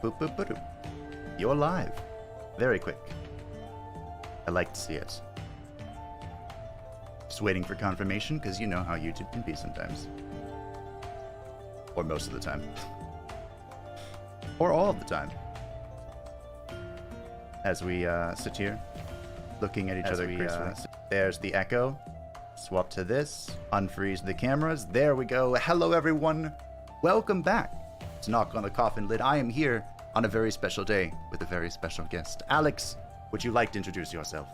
Boop, boop, boop. You're live. Very quick. I like to see it. Just waiting for confirmation, because you know how YouTube can be sometimes. Or most of the time. Or all of the time. As we sit here, looking at each other gracefully. There's the echo. Swap to this. Unfreeze the cameras. There we go. Hello, everyone. Welcome back to Knock on the Coffin Lid. I am here on a very special day with a very special guest. Alex, would you like to introduce yourself?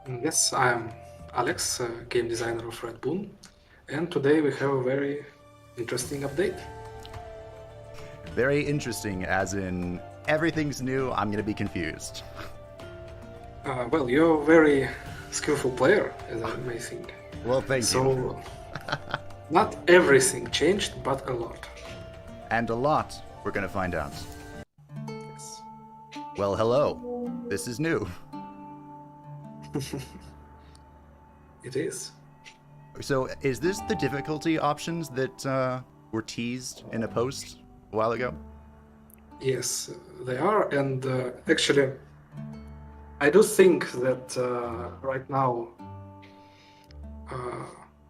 Yes, I am Alex, game designer of Red Boon, and today we have a very interesting update. Very interesting, as in everything's new. I'm going to be confused. Well, you're a very skillful player, as I may think. Well, thank you. So, not everything changed, but a lot. And a lot, we're going to find out. Yes. Well, hello. This is new. It is. So, is this the difficulty options that were teased in a post a while ago? Yes, they are, and actually, I do think that right now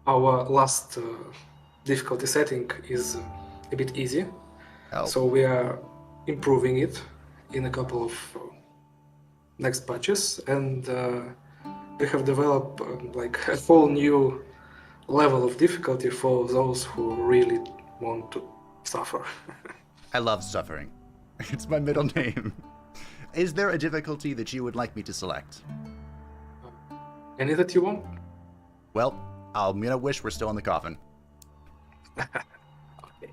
our last difficulty setting is a bit easy. Oh. So we are improving it in a couple of next patches, and we have developed like a whole new level of difficulty for those who really want to suffer. I love suffering. It's my middle name. Is there a difficulty that you would like me to select? Any that you want? Well, I'm gonna wish we're still in the coffin. Okay.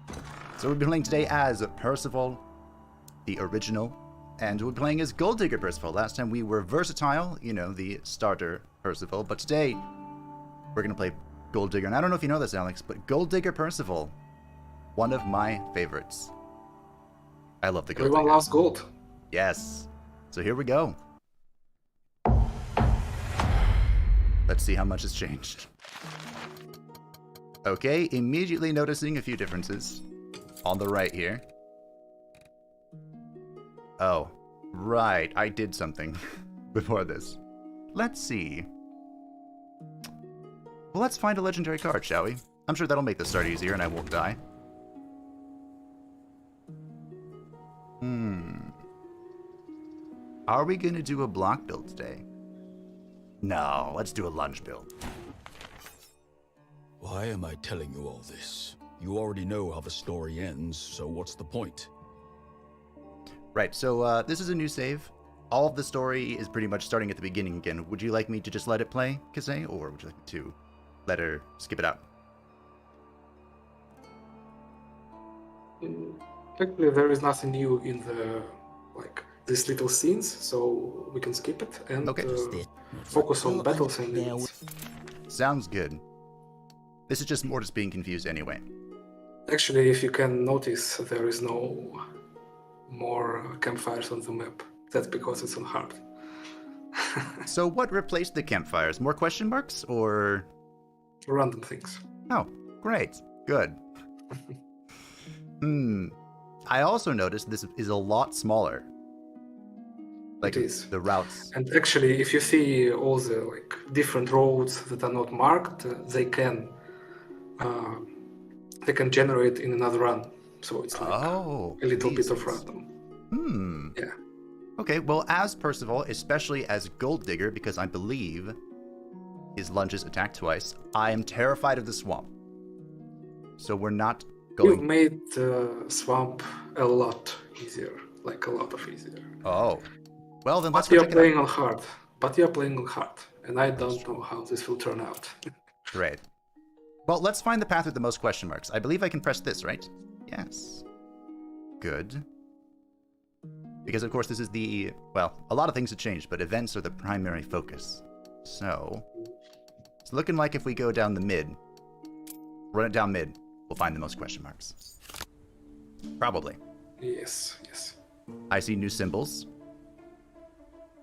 So we'll be playing today as Percival, the original, and we're playing as Gold Digger Percival. Last time we were versatile, you know, the starter Percival, but today we're gonna play Gold Digger. And I don't know if you know this, Alex, but Gold Digger Percival, one of my favorites. I love the Gold Everyone Digger. loves gold. Yes. So here we go. Let's see how much has changed. Okay, immediately noticing a few differences. On the right here. Oh, right, I did something before this. Let's see. Well, let's find a legendary card, shall we? I'm sure that'll make the start easier and I won't die. Are we gonna do a block build today? No, let's do a lunge build. Why am I telling you all this? You already know how the story ends, so what's the point? Right, so this is a new save. All of the story is pretty much starting at the beginning again. Would you like me to just let it play, Kazay, or would you like me to let her skip it out? Actually, there is nothing new in the these little scenes, so we can skip it and Okay. focus on battles and events. Sounds good. This is just more just being confused anyway. Actually, if you can notice, there is no more campfires on the map. That's because it's on hard. So what replaced the campfires? More question marks, or...? Random things. Oh, great. Good. I also noticed this is a lot smaller. Like, It is. the routes. And actually, if you see all the different roads that are not marked, they can generate in another run. So it's like Oh, a little bit of Jesus. random. Yeah. Okay, well, as Percival, especially as Gold Digger, because I believe his lunges attack twice, I am terrified of the swamp. So we're not You've going... made swamp a lot easier, like a lot of easier. Oh. Well, then let's But go you're check it out. playing on hard. But you're playing on hard, and I don't know how this will turn out. Great. Well, let's find the path with the most question marks. I believe I can press this, right? Yes. Good. Because, of course, this is the... Well, a lot of things have changed, but events are the primary focus. So, it's looking like if we go down the mid, run it down mid, we'll find the most question marks. Probably. Yes, yes. I see new symbols.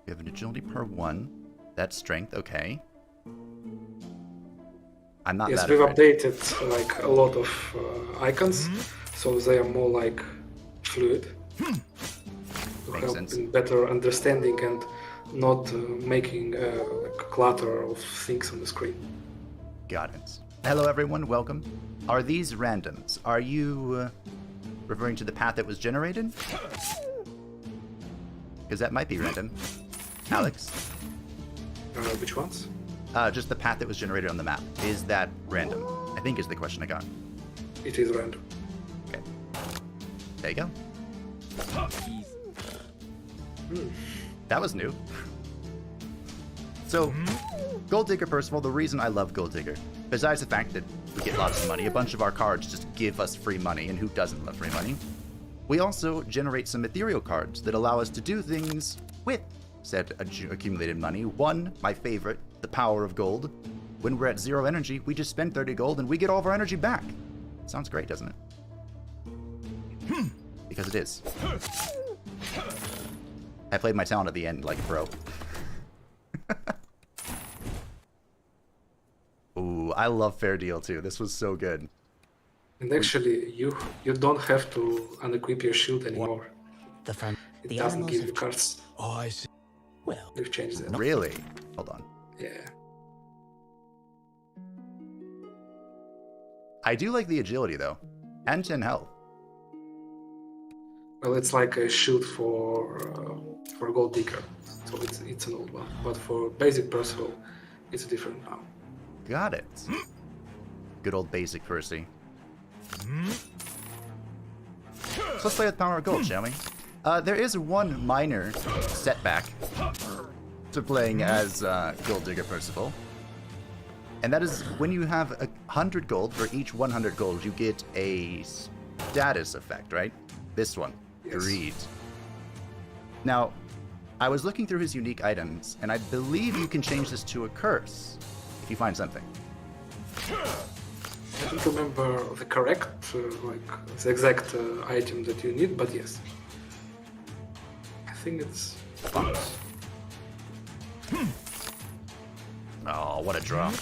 We have an agility per 1. That's strength, okay. I'm not Yes, that we've afraid. updated a lot of icons, so they are more like fluid. to Makes help sense. in better understanding and not making like a clutter of things on the screen. Got it. Hello, everyone. Welcome. Are these randoms? Are you referring to the path that was generated? Because that might be random. Alex? Which ones? Just the path that was generated on the map. Is that random? I think is the question I got. It is random. Okay. There you go. That was new. So, Gold Digger Percival, the reason I love Gold Digger, besides the fact that we get lots of money, a bunch of our cards just give us free money, and who doesn't love free money? We also generate some ethereal cards that allow us to do things with said accumulated money. One, my favorite, the power of gold. When we're at 0 energy, we just spend 30 gold and we get all of our energy back. Sounds great, doesn't it? Because it is. I played my talent at the end like a pro. Ooh, I love Fair Deal too. This was so good. And actually, you don't have to unequip your shield anymore. It The doesn't animals give have you cards. Oh, I see. Well, They've changed that. Really? Hold on. Yeah. I do like the agility though. And 10 health. Well, it's like a shield for Gold Digger, so it's an old one. But for basic Percival, it's different now. Got it. Good old basic Percy. So let's play with Power of Gold, shall we? There is one minor setback to playing as Gold Digger Percival. And that is when you have 100 gold, for each 100 gold, you get a status effect, right? This one. Yes. Greed. Now, I was looking through his unique items, and I believe you can change this to a curse if you find something. I don't remember the correct, the exact item that you need, but yes. I think it's bounce. Oh, what a draw.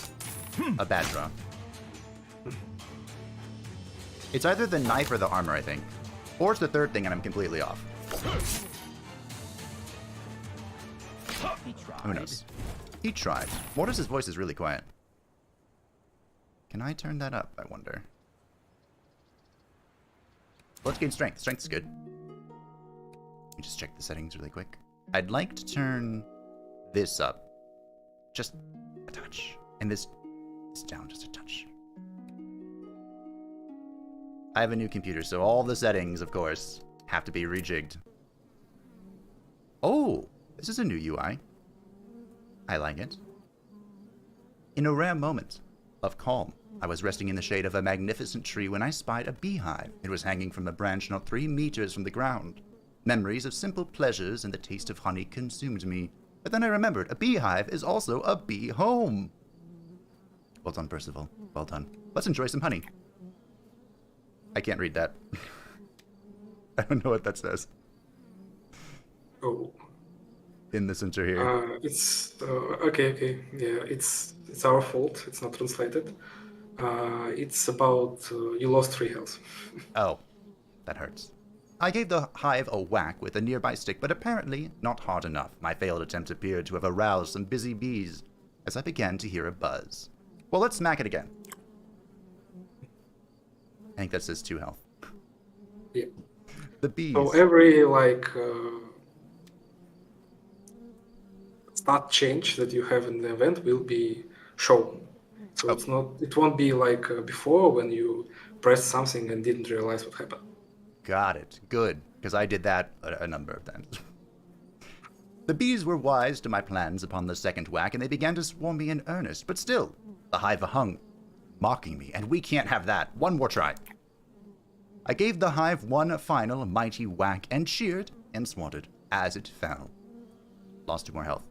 A bad draw. It's either the knife or the armor, I think. Or it's the third thing and I'm completely off. Who knows? He tried. Mortis's voice is really quiet. Can I turn that up, I wonder? Let's gain strength. Strength's good. Let me just check the settings really quick. I'd like to turn this up. Just a touch. And this down just a touch. I have a new computer, so all the settings, of course, have to be rejigged. Oh, this is a new UI. I like it. In a rare moment of calm, I was resting in the shade of a magnificent tree when I spied a beehive. It was hanging from a branch not 3 meters from the ground. Memories of simple pleasures and the taste of honey consumed me. But then I remembered, a beehive is also a bee home. Well done, Percival. Well done. Let's enjoy some honey. I can't read that. I don't know what that says. Oh. In the center here. It's okay. Yeah, it's our fault. It's not translated. It's about you lost 3 health. Oh, that hurts. I gave the hive a whack with a nearby stick, but apparently not hard enough. My failed attempt appeared to have aroused some busy bees, as I began to hear a buzz. Well, let's smack it again. I think that says 2 health. Yeah. The bees. So every stat change that you have in the event will be shown. So it won't be like before when you pressed something and didn't realize what happened. Got it. Good, because I did that a number of times. The bees were wise to my plans upon the second whack, and they began to swarm me in earnest. But still, the hive hung, mocking me, and we can't have that. One more try. I gave the hive one final mighty whack and cheered and swatted as it fell. Lost 2 more health.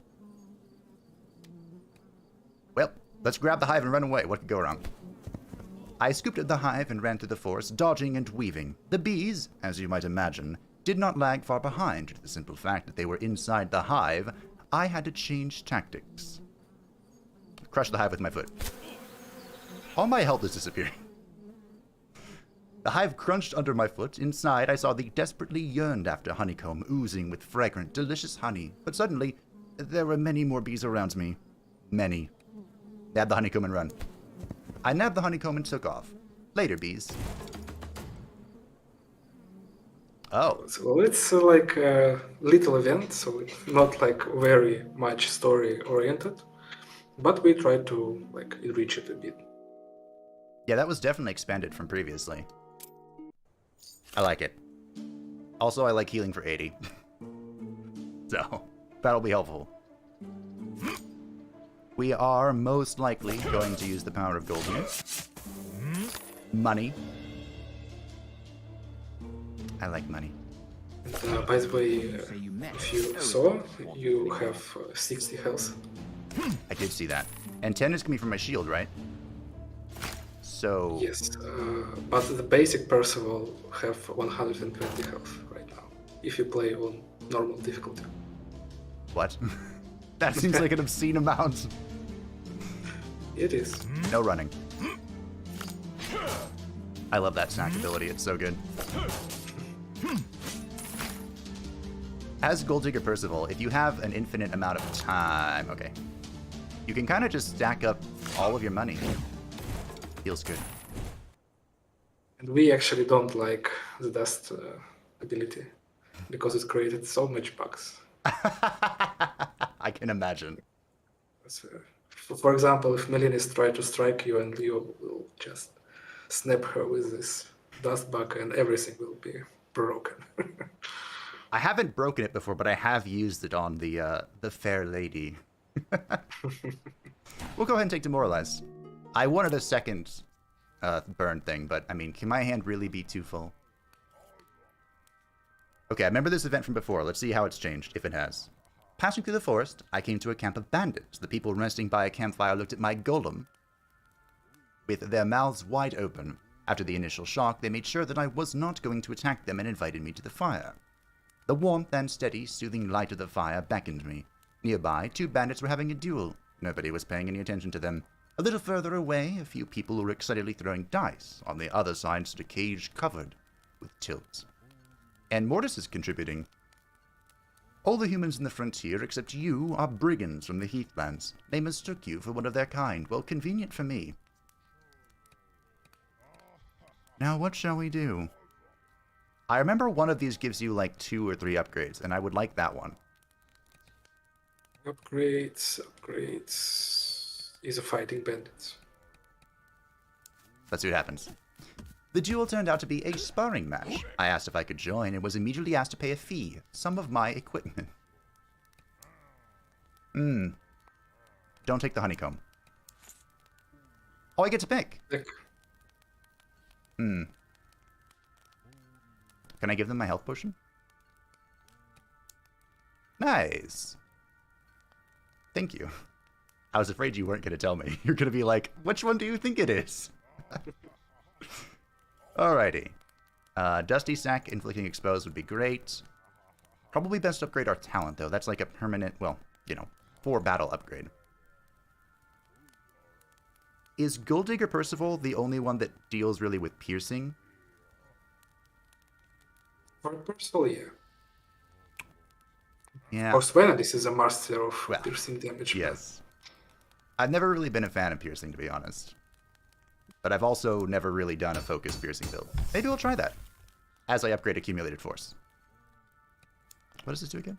Well, let's grab the hive and run away. What could go wrong? I scooped at the hive and ran through the forest, dodging and weaving. The bees, as you might imagine, did not lag far behind due to the simple fact that they were inside the hive. I had to change tactics. Crush the hive with my foot. All my health is disappearing. The hive crunched under my foot. Inside, I saw the desperately yearned after honeycomb oozing with fragrant, delicious honey. But suddenly, there were many more bees around me. Many. Nab the honeycomb and run. I nabbed the honeycomb and took off. Later, bees. Oh. So it's like a little event, so it's not like very much story oriented, but we try to like enrich it a bit. Yeah, that was definitely expanded from previously. I like it. Also, I like healing for 80. So, that'll be helpful. We are most likely going to use the power of gold here. Money. I like money. And by the way, if you saw, you have 60 health. I did see that. And 10 is coming from my shield, right? So... Yes, but the basic Percival have 120 health right now, if you play on normal difficulty. What? That seems like an obscene amount. It is. No running. I love that snack ability, it's so good. As Gold Digger Percival, if you have an infinite amount of time, okay, you can kind of just stack up all of your money. Feels good. And we actually don't like the dust ability because it created so much bugs. I can imagine. For example, if Melinis try to strike you and you will just snap her with this dust bug and everything will be broken. I haven't broken it before, but I have used it on the fair lady. We'll go ahead and take Demoralize. I wanted a second burn thing, but I mean, can my hand really be too full? Okay, I remember this event from before. Let's see how it's changed, if it has. Passing through the forest, I came to a camp of bandits. The people resting by a campfire looked at my golem with their mouths wide open. After the initial shock, they made sure that I was not going to attack them and invited me to the fire. The warmth and steady, soothing light of the fire beckoned me. Nearby, 2 bandits were having a duel. Nobody was paying any attention to them. A little further away, a few people were excitedly throwing dice. On the other side stood a cage covered with tilts. And Mortis is contributing. All the humans in the frontier except you are brigands from the heathlands. They mistook you for one of their kind. Well, convenient for me. Now, what shall we do? I remember one of these gives you like 2 or 3 upgrades, and I would like that one. Upgrades. Is a fighting bandits. Let's see what happens. The duel turned out to be a sparring match. I asked if I could join and was immediately asked to pay a fee. Some of my equipment. Don't take the honeycomb. Oh, I get to pick. Can I give them my health potion? Nice. Thank you. I was afraid you weren't going to tell me. You're going to be like, which one do you think it is? Alrighty. Dusty Sack, Inflicting Exposed would be great. Probably best upgrade our talent, though. That's like a permanent, well, you know, 4 battle upgrade. Is Gold Digger Percival the only one that deals really with piercing? For Percival, yeah. Yeah. Of course, Vanadis is a master of piercing damage. Yes. I've never really been a fan of piercing, to be honest. But I've also never really done a focused piercing build. Maybe we'll try that as I upgrade Accumulated Force. What does this do again?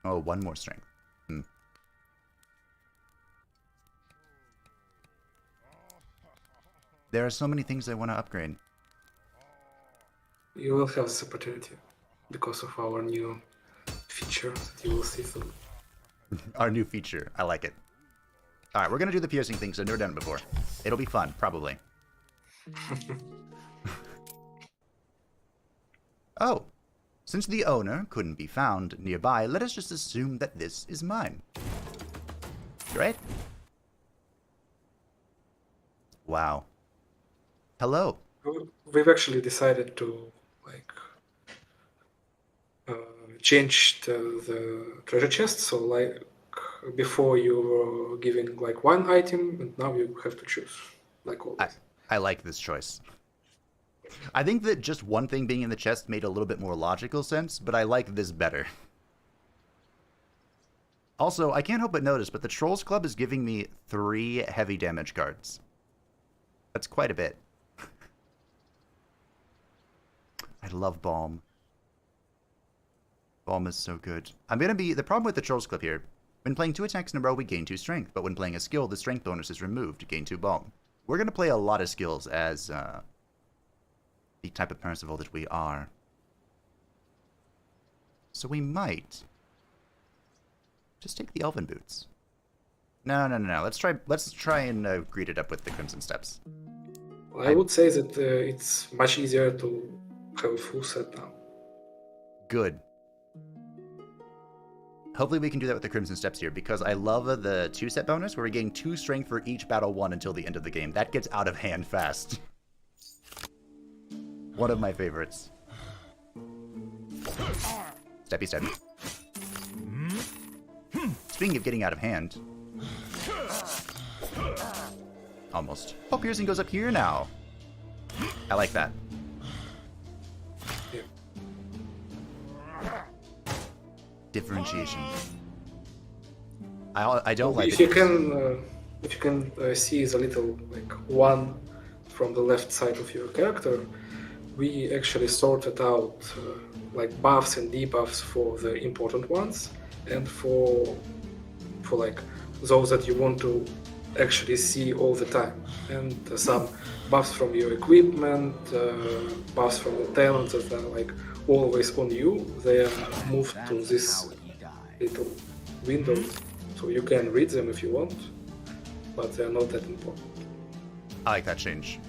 Oh, 1 more strength. There are so many things I want to upgrade. You will have this opportunity because of our new feature that you will see soon. Our new feature. I like it. Alright, we're going to do the piercing thing because I've never done it before. It'll be fun, probably. Oh. Since the owner couldn't be found nearby, let us just assume that this is mine. Right? Wow. Hello. We've actually decided to like change the treasure chest. So like before you were giving like 1 item, and now you have to choose like always. I like this choice. I think that just one thing being in the chest made a little bit more logical sense, but I like this better. Also, I can't help but notice, but the Trolls Club is giving me 3 heavy damage cards. That's quite a bit. I love Balm. Balm is so good. I'm gonna be... The problem with the Trolls Club here, when playing 2 attacks in a row, we gain 2 strength, but when playing a skill, the strength bonus is removed to gain 2 Balm. We're gonna play a lot of skills as, the type of Percival that we are. So we might... just take the Elven Boots. No. Let's try and greet it up with the Crimson Steps. I would say that it's much easier to have a full set now. Good. Hopefully we can do that with the Crimson Steps here, because I love the 2-set bonus, where we gain 2 strength for each battle won until the end of the game. That gets out of hand fast. One of my favorites. Steppy steppy. Speaking of getting out of hand. Almost. Oh, piercing goes up here now. I like that. Yeah. Differentiation. I don't like If it. you can see the little like 1 from the left side of your character, we actually sorted out like buffs and debuffs for the important ones, and for like those that you want to actually see all the time, and some buffs from your equipment, buffs from the talents that are like always on you. They are moved to this little window, so you can read them if you want, but they're not that important. I like that change.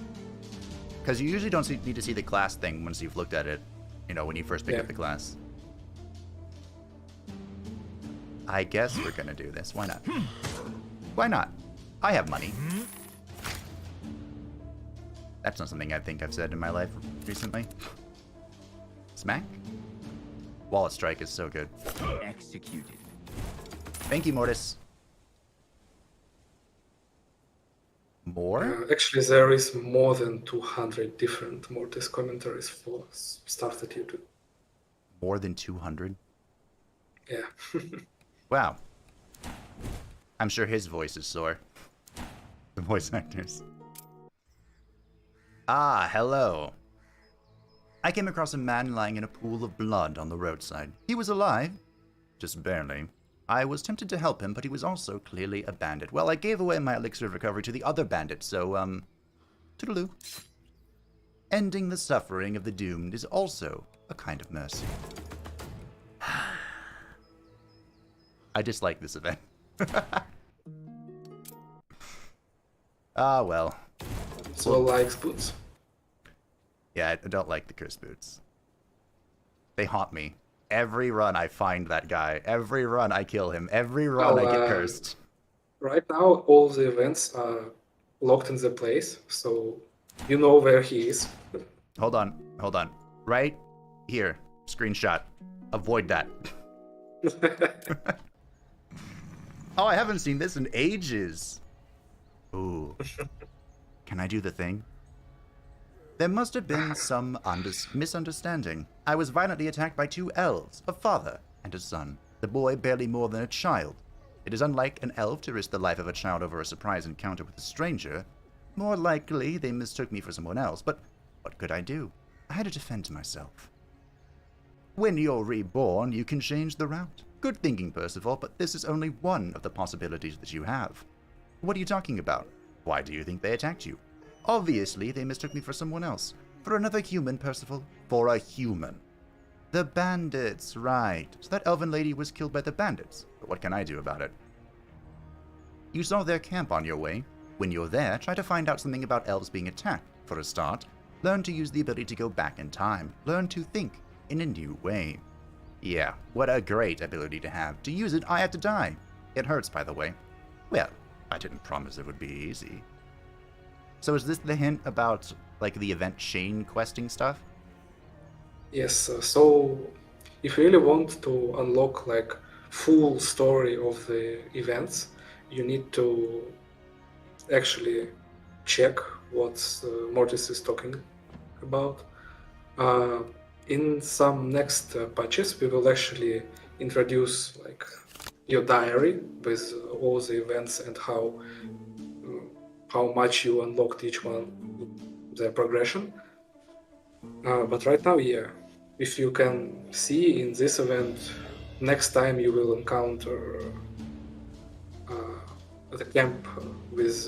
Because you usually don't need to see the class thing once you've looked at it, you know, when you first pick up the class. I guess we're gonna do this. Why not? Why not? I have money. That's not something I think I've said in my life recently. Smack? Wallet Strike is so good. Executed. Thank you, Mortis. More? Actually, there is more than 200 different Mortis commentaries for stuff that you do. More than 200? Yeah. Wow. I'm sure his voice is sore. The voice actors. Ah, hello. I came across a man lying in a pool of blood on the roadside. He was alive, just barely. I was tempted to help him, but he was also clearly a bandit. Well, I gave away my elixir of recovery to the other bandit, so, toodaloo. Ending the suffering of the doomed is also a kind of mercy. I dislike this event. Ah, well. So likes boots. Yeah, I don't like the cursed boots. They haunt me. Every run I find that guy. Every run I kill him. Every run I get cursed. Right now, all the events are locked in the place, so you know where he is. Hold on. Right here. Screenshot. Avoid that. Oh, I haven't seen this in ages. Ooh. Can I do the thing? There must have been some misunderstanding. I was violently attacked by 2 elves, a father and a son. The boy barely more than a child. It is unlike an elf to risk the life of a child over a surprise encounter with a stranger. More likely, they mistook me for someone else, but what could I do? I had to defend myself. When you're reborn, you can change the route. Good thinking, Percival, but this is only one of the possibilities that you have. What are you talking about? Why do you think they attacked you? Obviously, they mistook me for someone else. For another human, Percival. For a human. The bandits, right. So that elven lady was killed by the bandits. But what can I do about it? You saw their camp on your way. When you're there, try to find out something about elves being attacked. For a start, learn to use the ability to go back in time. Learn to think in a new way. Yeah, what a great ability to have. To use it, I had to die. It hurts, by the way. Well, I didn't promise it would be easy. So is this the hint about, like, the event chain questing stuff? Yes, so if you really want to unlock, like, full story of the events, you need to actually check what Mortis is talking about. In some next patches, we will actually introduce like your diary with all the events and how much you unlocked each one, their progression. But right now, yeah, if you can see in this event, next time you will encounter the camp with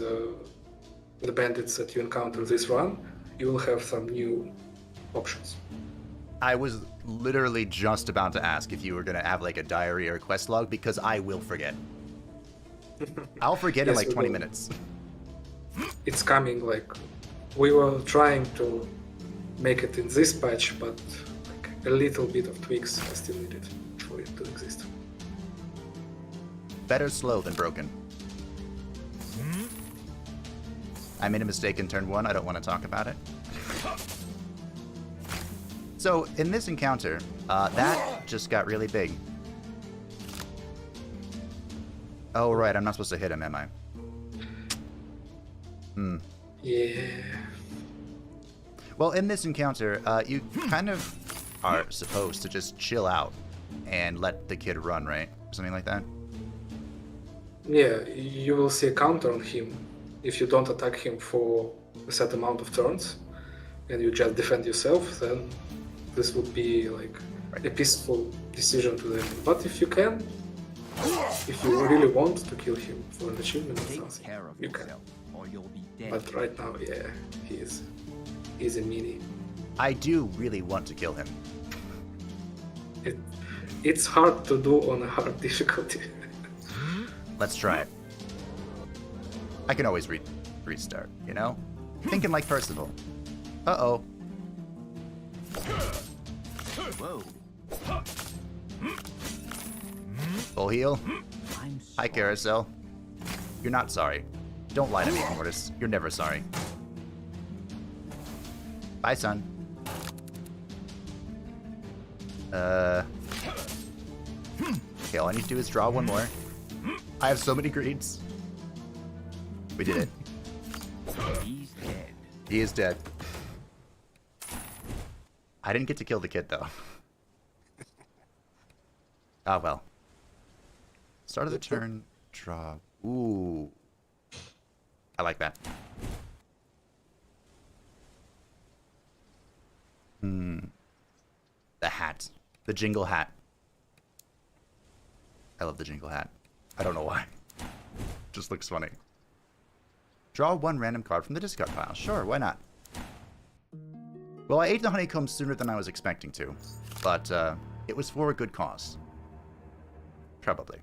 the bandits that you encounter this run, you will have some new options. I was literally just about to ask if you were going to have like a diary or a quest log, because I will forget. I'll forget in Yes, like we 20 will. minutes. It's coming. Like we were trying to make it in this patch, but like a little bit of tweaks are still needed for it to exist. Better slow than broken. I made a mistake in turn 1. I don't want to talk about it. So, in this encounter, that just got really big. Oh, right. I'm not supposed to hit him, am I? Yeah. Well, in this encounter, you kind of are supposed to just chill out and let the kid run, right? Something like that? Yeah, you will see a counter on him if you don't attack him for a set amount of turns and you just defend yourself, then this would be like a peaceful decision to them. But if you can, if you really want to kill him for an achievement or Take something, care of you can. yourself, or you'll be dead. But right now, yeah, he's a mini. I do really want to kill him. It's hard to do on a hard difficulty. Let's try it. I can always restart, you know? Thinking like Percival. Uh-oh. Whoa, Full heal. I'm Hi, sorry. Carousel. You're not sorry. Don't lie to me, Mortis. You're never sorry. Bye, son. Okay, all I need to do is draw one more. I have so many greens. We did it. He's dead. He is dead. I didn't get to kill the kid, though. Ah, well. Start of the turn, draw. Ooh. I like that. The hat. The jingle hat. I love the jingle hat. I don't know why. Just looks funny. Draw one random card from the discard pile. Sure, why not? Well, I ate the honeycomb sooner than I was expecting to, but it was for a good cause. Probably.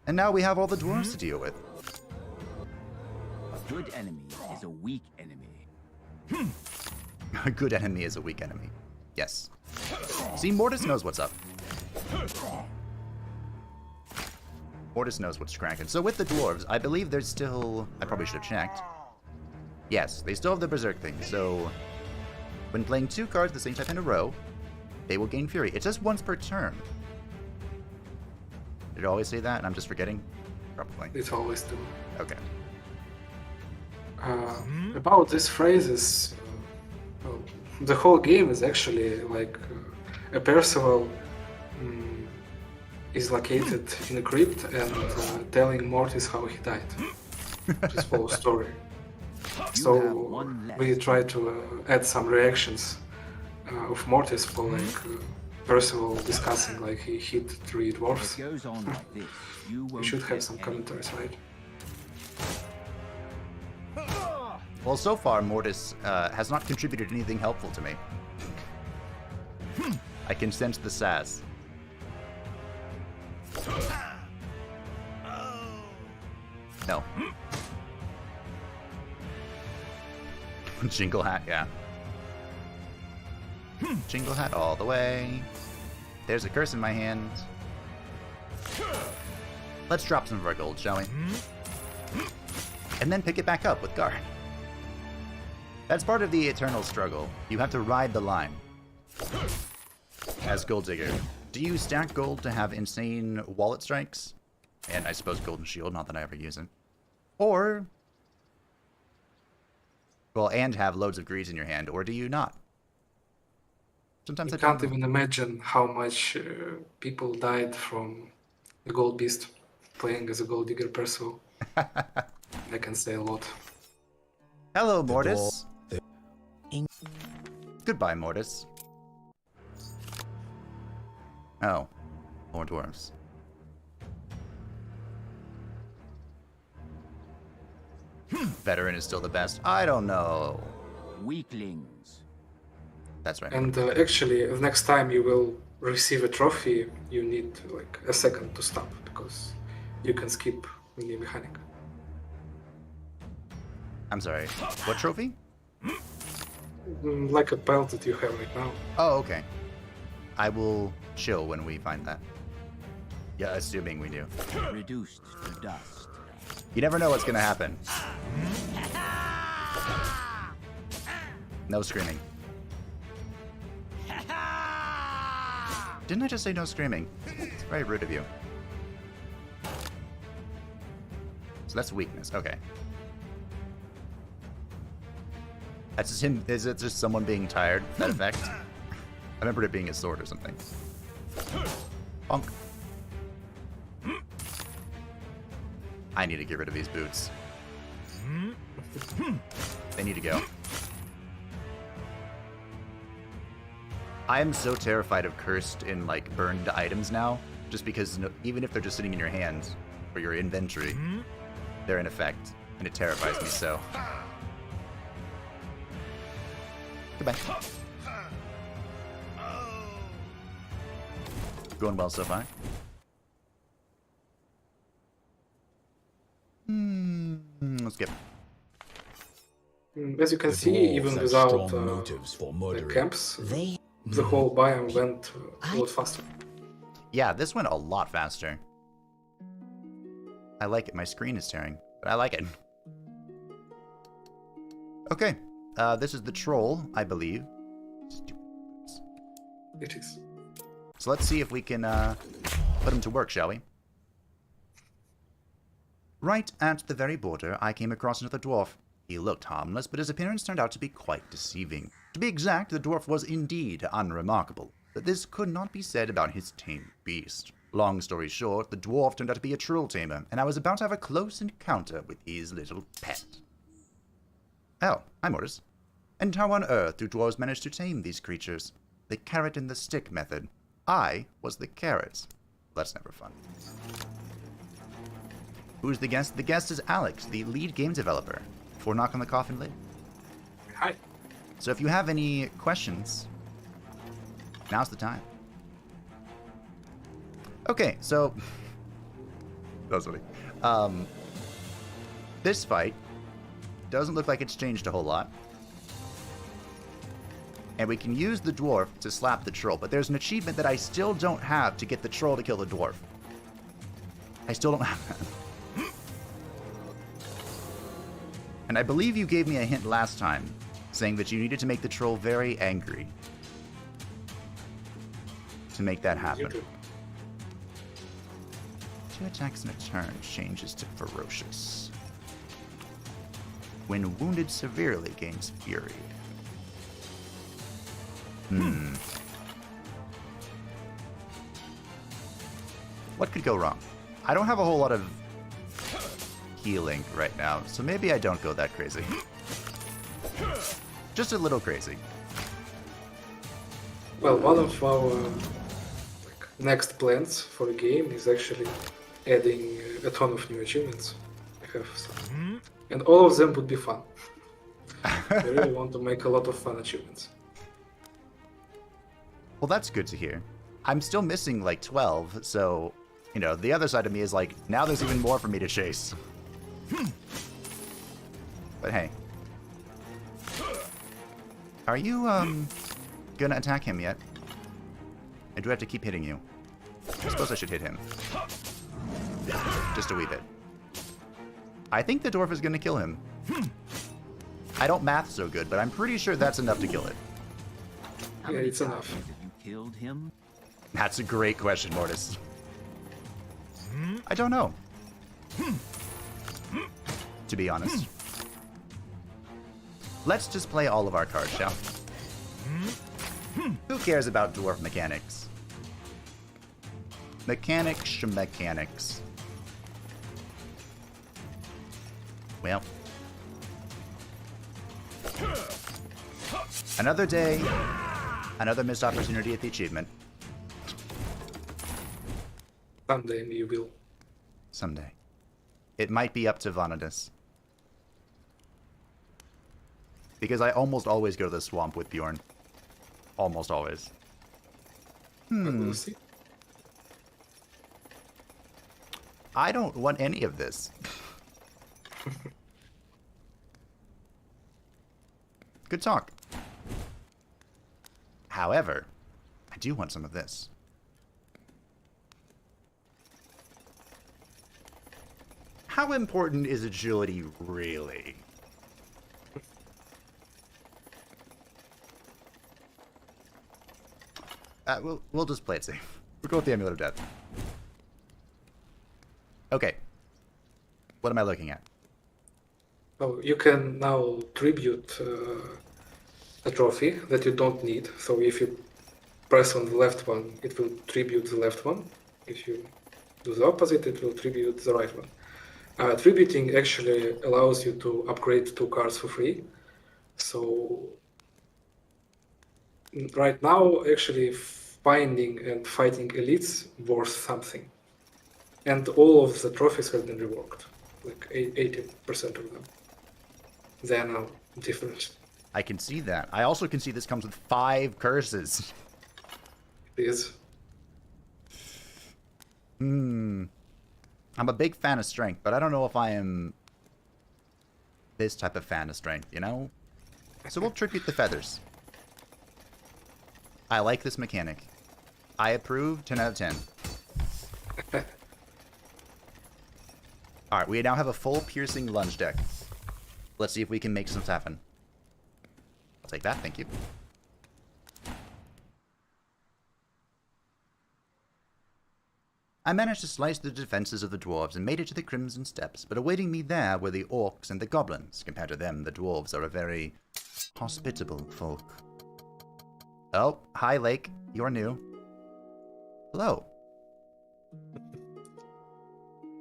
And now we have all the dwarves to deal with. A good enemy is a weak enemy. A good enemy is a weak enemy. Yes. See, Mortis knows what's up. Mortis knows what's cracking. So with the dwarves, I believe there's still... I probably should have checked. Yes, they still have the Berserk thing, so... When playing 2 cards the same type in a row, they will gain Fury. It's just once per turn. Did it always say that and I'm just forgetting? Probably. It's always do. Okay. About these phrases, well, the whole game is actually like a Percival is located in a crypt and telling Mortis how he died. Just follow story. have So one left. we try to add some reactions of Mortis for like Percival discussing like he hit 3 If dwarfs. it goes on like this, you We won't should have get some any- commentaries, right? Well, so far, Mortis has not contributed anything helpful to me. I can sense the sass. No. Jingle hat, yeah. Jingle hat all the way. There's a curse in my hand. Let's drop some of our gold, shall we? And then pick it back up with Guard. That's part of the eternal struggle. You have to ride the line. As Gold Digger. Do you stack gold to have insane wallet strikes? And I suppose Golden Shield, not that I ever use it. Or Well, and have loads of greaves in your hand, or do you not? Sometimes I I don't can't know. even imagine how much people died from the Gold Beast playing as a Gold Digger Percival. I can say a lot. Hello, The Mortis. In- Goodbye, Mortis. Oh, more dwarves. Veteran is still the best. I don't know. Weaklings. That's right. And actually, the next time you will receive a trophy, you need like a second to stop because you can skip mini mechanic. I'm sorry. What trophy? Like a belt that you have right now. Oh, okay. I will chill when we find that. Yeah, assuming we do. Reduced to dust. You never know what's gonna happen. No screaming. Didn't I just say no screaming? It's very rude of you. So that's weakness. Okay. That's just him. Is it just someone being tired? That effect? I remember it being his sword or something. Bonk. I need to get rid of these boots. They need to go. I am so terrified of cursed and like burned items now, just because even if they're just sitting in your hand or your inventory, they're in effect, and it terrifies me so. Goodbye. Going well so far. Let's skip. As you can The see, dwarves even had without strong motives for the murdering. camps, They the whole biome went a lot faster. Yeah, this went a lot faster. I like it. My screen is tearing, but I like it. Okay, this is the troll, I believe. It is. So let's see if we can put him to work, shall we? Right at the very border, I came across another dwarf. He looked harmless, but his appearance turned out to be quite deceiving. To be exact, the dwarf was indeed unremarkable, but this could not be said about his tame beast. Long story short, the dwarf turned out to be a troll tamer, and I was about to have a close encounter with his little pet. Oh, hi Mortis. And how on earth do dwarves manage to tame these creatures? The carrot and the stick method. I was the carrot. That's never fun. Who's the guest? The guest is Alex, the lead game developer for Knock on the Coffin lid. Hi. So if you have any questions, now's the time. Okay, so that was funny. This fight doesn't look like it's changed a whole lot. And we can use the dwarf to slap the troll, but there's an achievement that I still don't have to get the troll to kill the dwarf. I still don't have that. And I believe you gave me a hint last time, saying that you needed to make the troll very angry to make that happen. 2 attacks in a turn changes to ferocious. When wounded severely, gains fury. What could go wrong? I don't have a whole lot of healing right now, so maybe I don't go that crazy. Just a little crazy. Well, one of our next plans for the game is actually adding a ton of new achievements. I have some. And all of them would be fun. I really want to make a lot of fun achievements. Well, that's good to hear. I'm still missing like 12, so, you know, the other side of me is like, now there's even more for me to chase. But hey. Are you, gonna attack him yet? I do have to keep hitting you. I suppose I should hit him. Just a wee bit. I think the dwarf is gonna kill him. I don't math so good, but I'm pretty sure that's enough to kill it. How Yeah, many it's enough. times have you killed him? That's a great question, Mortis. I don't know. To be honest. Let's just play all of our cards, shall we? Who cares about dwarf mechanics? Mechanics. Well. Another day, another missed opportunity at the achievement. Someday you will. Someday. It might be up to Vanadis. Because I almost always go to the swamp with Bjorn. Almost always. But we'll see. I don't want any of this. Good talk. However, I do want some of this. How important is agility really? We'll just play it safe. We'll go with the Amulet of Death. Okay. What am I looking at? Oh, you can now tribute a trophy that you don't need. So if you press on the left one, it will tribute the left one. If you do the opposite, it will tribute the right one. Tributing actually allows you to upgrade 2 cards for free. So right now, actually finding and fighting elites worth something. And all of the trophies have been reworked. Like 80% of them. They are now different. I can see that. I also can see this comes with 5 curses. It is. I'm a big fan of strength, but I don't know if I am this type of fan of strength, you know? So we'll tribute the feathers. I like this mechanic. I approve, 10 out of 10. Alright, we now have a full piercing lunge deck. Let's see if we can make some happen. I'll take that, thank you. I managed to slice the defenses of the dwarves and made it to the Crimson Steps, but awaiting me there were the orcs and the goblins. Compared to them, the dwarves are a very hospitable folk. Oh, hi Lake, you're new. Hello.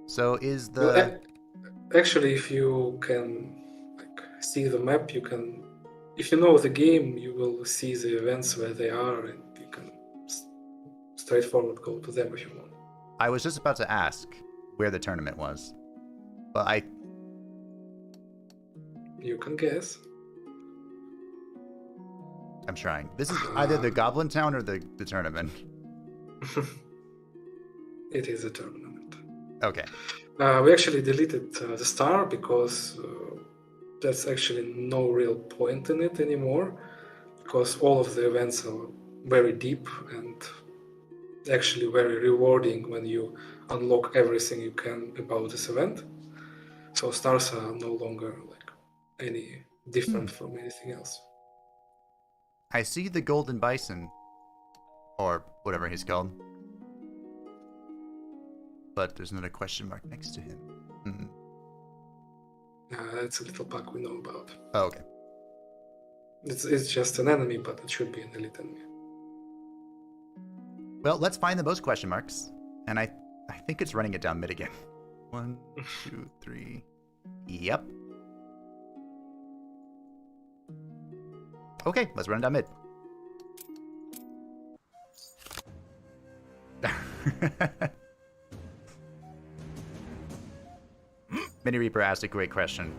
So is the... Well, actually, if you can see the map, you can... If you know the game, you will see the events where they are, and you can straightforward go to them if you want. I was just about to ask where the tournament was, but You can guess. I'm trying. This is either the Goblin Town or the tournament. It is a tournament. Okay. We actually deleted the star because there's actually no real point in it anymore, because all of the events are very deep and actually very rewarding when you unlock everything you can about this event. So stars are no longer like any different from anything else. I see the Golden Bison, or whatever he's called, but there's not a question mark next to him. That's a little bug we know about. Oh, okay. It's just an enemy, but it should be an elite enemy. Well, let's find the most question marks, and I think it's running it down mid again. 1, 2, 3. Yep. Okay, let's run it down mid. Mini Reaper asked a great question.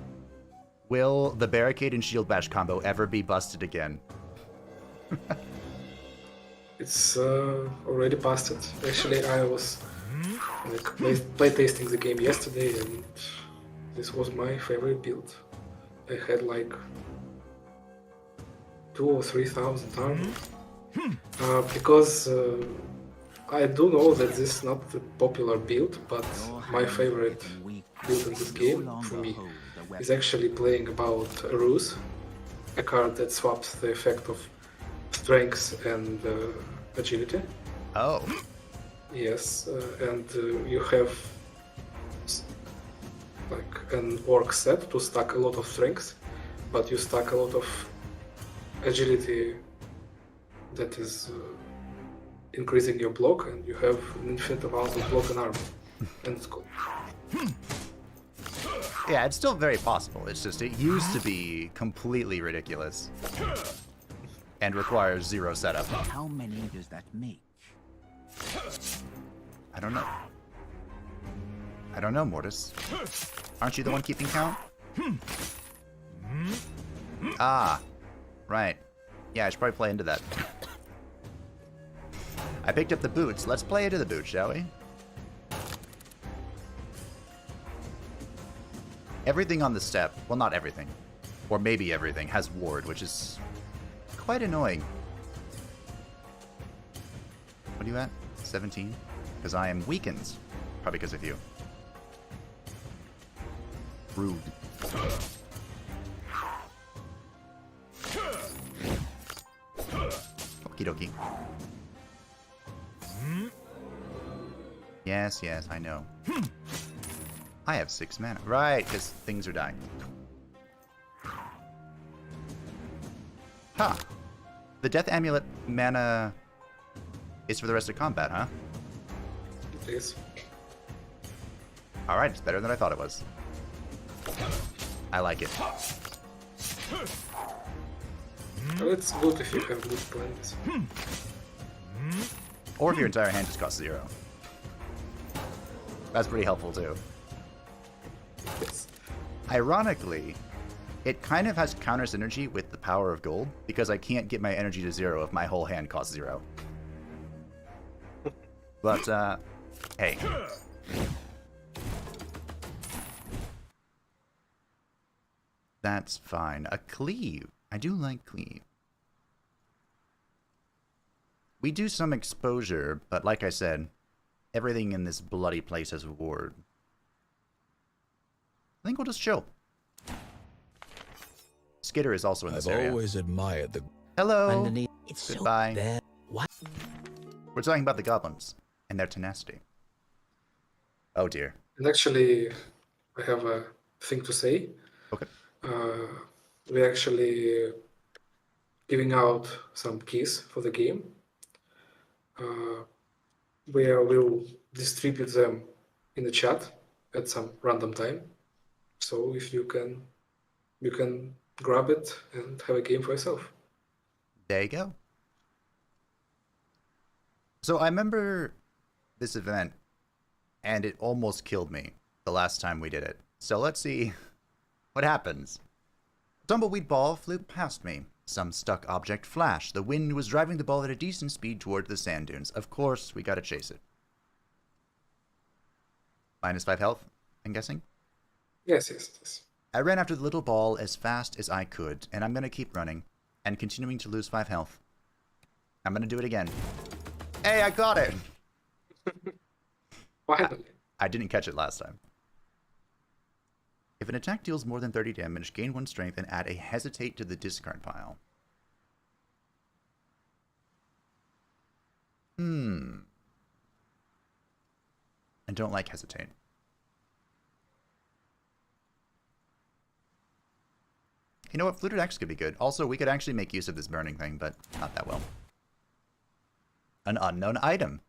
Will the barricade and shield bash combo ever be busted again? It's already busted. Actually, I was play tasting the game yesterday, and this was my favorite build. I had like 2,000 or 3,000 armor. Because I do know that this is not the popular build, but my favorite build in this game, for me, is actually playing about a Ruse, a card that swaps the effect of strength and agility. Oh. Yes, and you have like an orc set to stack a lot of strength, but you stack a lot of agility that is increasing your block, and you have an infinite amount of block and armor. And it's cool. Yeah, it's still very possible. It's just, it used to be completely ridiculous. And requires 0 setup. How many does that make? I don't know. I don't know, Mortis. Aren't you the one keeping count? Ah, right. Yeah, I should probably play into that. I picked up the boots. Let's play into the boots, shall we? Everything on the step, well, not everything, or maybe everything, has ward, which is quite annoying. What are you at? 17? Because I am weakened. Probably because of you. Rude. Okie dokie. Yes, yes, I know. I have 6 mana. Right, because things are dying. Huh. The Death Amulet mana is for the rest of combat, huh? It is. Alright, it's better than I thought it was. I like it. Well, it's good if you have good plans. Or if your entire hand just costs 0. That's pretty helpful too. Yes. Ironically, it kind of has counter synergy with the power of gold, because I can't get my energy to 0 if my whole hand costs 0. But, hey. That's fine. A cleave. I do like cleave. We do some exposure, but like I said, everything in this bloody place has a ward. I think we'll just chill. Skitter is also in this I've area. always admired the... Hello. Underneath. It's Goodbye. so there. What? We're talking about the goblins and their tenacity. Oh dear. And actually, I have a thing to say. Okay. We're actually giving out some keys for the game, where we'll distribute them in the chat at some random time. So if you can grab it and have a game for yourself. There you go. So I remember this event, and it almost killed me the last time we did it. So let's see what happens. A tumbleweed ball flew past me. Some stuck object flashed. The wind was driving the ball at a decent speed toward the sand dunes. Of course, we gotta chase it. -5 health, I'm guessing? Yes. I ran after the little ball as fast as I could, and I'm gonna keep running, and continuing to lose 5 health. I'm gonna do it again. Hey, I got it! Finally. I didn't catch it last time. If an attack deals more than 30 damage, gain 1 strength and add a hesitate to the discard pile. I don't like hesitate. You know what? Fluted Axe could be good. Also, we could actually make use of this burning thing, but not that well. An unknown item.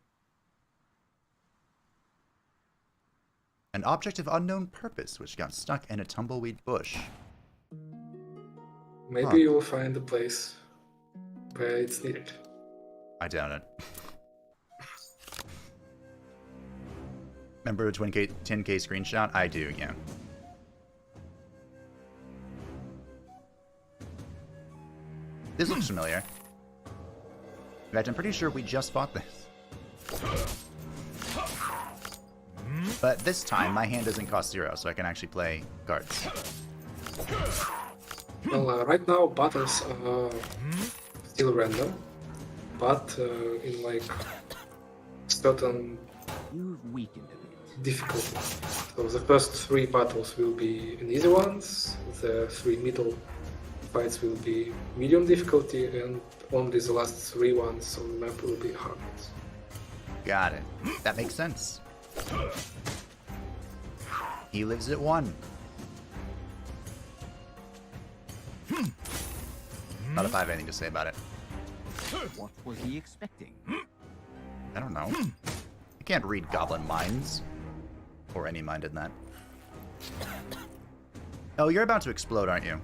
An object of unknown purpose, which got stuck in a tumbleweed bush. Maybe you'll find a place where it's needed. I doubt it. Remember a 10K screenshot? I do, yeah. This looks familiar. In fact, I'm pretty sure we just fought this. But this time, my hand doesn't cost 0, so I can actually play guards. Well, right now battles are still random, but in like certain You've weakened a bit. difficulty. So the first 3 battles will be an easy ones, the 3 middle fights will be medium difficulty, and only the last 3 ones on the map will be hard ones. Got it. That makes sense. He lives at 1. Not if I have anything to say about it. What was he expecting? I don't know. I can't read goblin minds. Or any mind in that. Oh, you're about to explode, aren't you?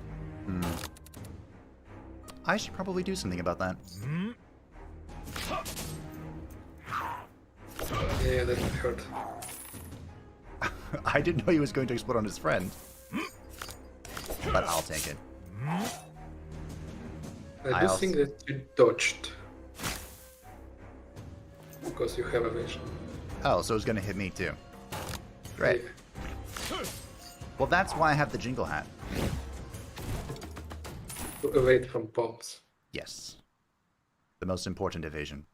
I should probably do something about that. Yeah, that hurt. I didn't know he was going to explode on his friend. But I'll take it. I do think that you dodged. Because you have evasion. Oh, so it's going to hit me too. Great. Yeah. Well, that's why I have the jingle hat. To evade from bombs. Yes. The most important evasion.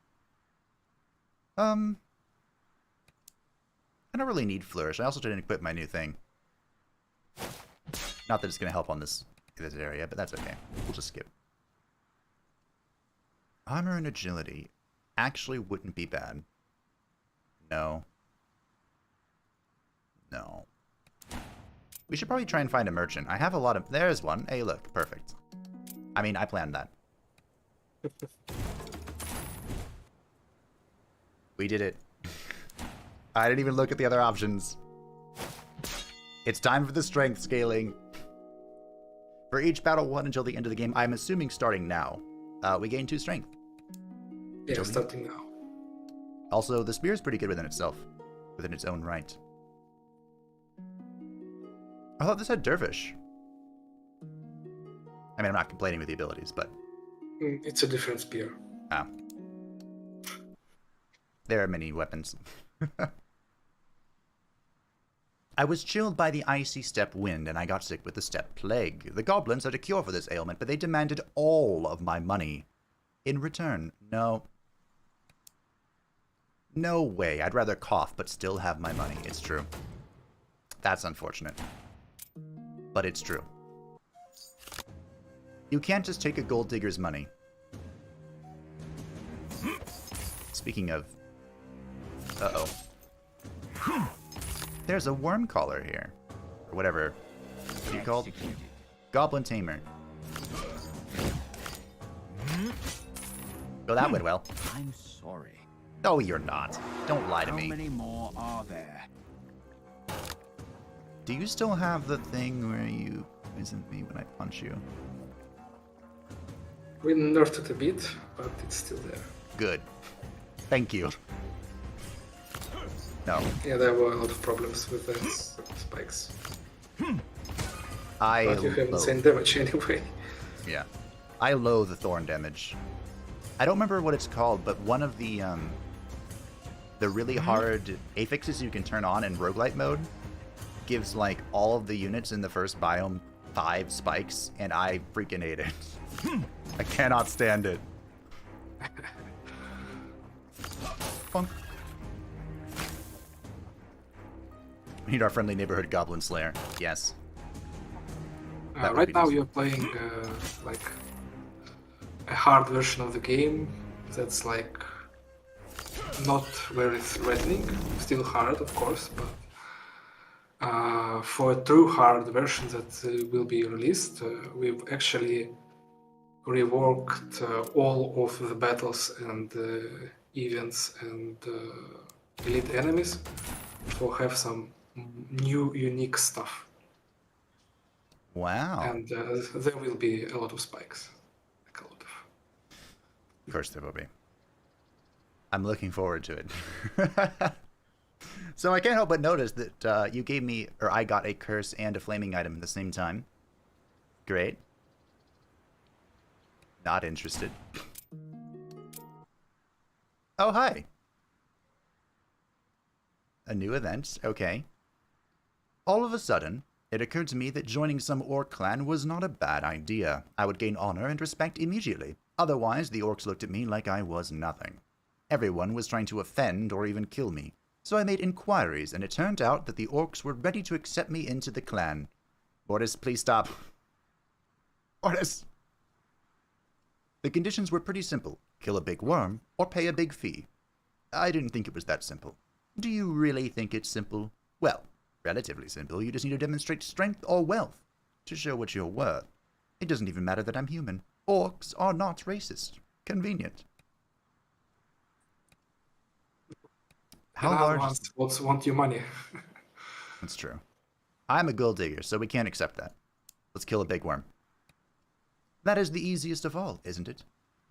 I don't really need Flourish. I also didn't equip my new thing. Not that it's going to help on this area, but that's okay. We'll just skip. Armor and agility actually wouldn't be bad. No. No. We should probably try and find a merchant. I have a lot of... There's one. Hey, look. Perfect. I mean, I planned that. We did it. I didn't even look at the other options. It's time for the strength scaling. For each battle won until the end of the game, I'm assuming starting now, we gain 2 strength. Yeah, starting now. Also, the spear is pretty good within itself, within its own right. I thought this had Dervish. I mean, I'm not complaining with the abilities, but... It's a different spear. Ah. There are many weapons. I was chilled by the icy steppe wind, and I got sick with the steppe plague. The goblins had a cure for this ailment, but they demanded all of my money. In return, no. No way. I'd rather cough, but still have my money. It's true. That's unfortunate. But it's true. You can't just take a gold digger's money. Speaking of... Uh-oh. There's a worm caller here. Or whatever. What are you called? Goblin Tamer. Oh, that went well. I'm sorry. No, you're not. Don't lie to me. How many more are there? Do you still have the thing where you poison me when I punch you? We nerfed it a bit, but it's still there. Good. Thank you. No. Yeah, there were a lot of problems with the spikes. But you have insane damage anyway. Yeah. I loathe the thorn damage. I don't remember what it's called, but one of the really hard affixes you can turn on in roguelite mode gives like all of the units in the first biome 5 spikes, and I freaking hate it. I cannot stand it. Fun. We need our friendly neighborhood goblin slayer. Yes. That would Right be now nice. you're playing like a hard version of the game that's like not very threatening. Still hard, of course, but for a true hard version that will be released, we've actually reworked all of the battles and events and elite enemies to have some new unique stuff. Wow. And there will be a lot of spikes. Like a lot of. Of course there will be. I'm looking forward to it. So I can't help but notice that you gave me, or I got a curse and a flaming item at the same time. Great. Not interested. Oh, hi. A new event, okay. All of a sudden, it occurred to me that joining some orc clan was not a bad idea. I would gain honor and respect immediately. Otherwise, the orcs looked at me like I was nothing. Everyone was trying to offend or even kill me. So I made inquiries, and it turned out that the orcs were ready to accept me into the clan. Boris, please stop. Boris! The conditions were pretty simple. Kill a big worm, or pay a big fee. I didn't think it was that simple. Do you really think it's simple? Well, relatively simple. You just need to demonstrate strength or wealth to show what you're worth. It doesn't even matter that I'm human. Orcs are not racist. Convenient. How And large? ones also want your money. That's true. I'm a gold digger, so we can't accept that. Let's kill a big worm. That is the easiest of all, isn't it?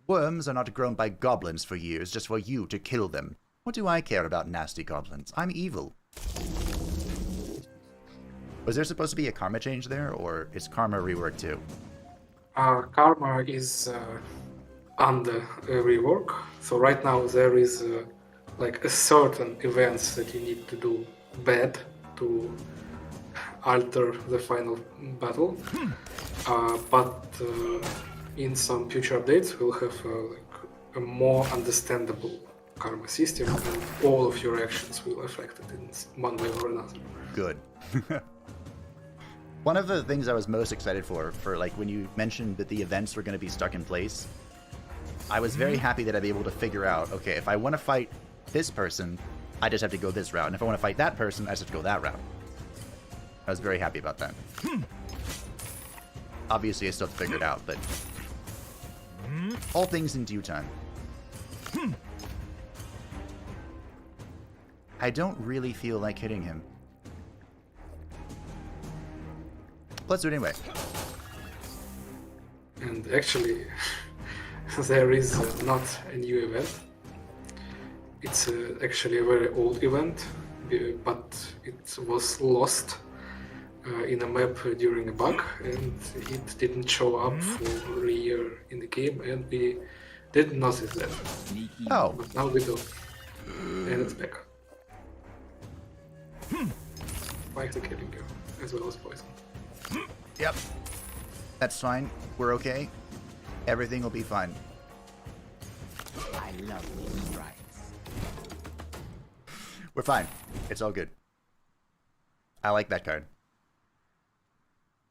Worms are not grown by goblins for years just for you to kill them. What do I care about nasty goblins? I'm evil. Was there supposed to be a karma change there, or is karma reworked too? Karma is under rework. So right now there is like a certain events that you need to do bad to alter the final battle. But in some future updates we'll have like a more understandable karma system, and all of your actions will affect it in one way or another. Good. One of the things I was most excited for like when you mentioned that the events were going to be stuck in place, I was very happy that I'd be able to figure out, okay, if I want to fight this person, I just have to go this route. And if I want to fight that person, I just have to go that route. I was very happy about that. Obviously, I still have to figure it out, but all things in due time. I don't really feel like hitting him. Let's do it anyway. And actually, there is not a new event. It's actually a very old event, but it was lost in a map during a bug, and it didn't show up for a year in the game, and we didn't notice that. Oh. But now we do. And it's back. Like the killing you, as well as poison. Yep. That's fine. We're okay. Everything will be fine. I love these strikes. We're fine. It's all good. I like that card.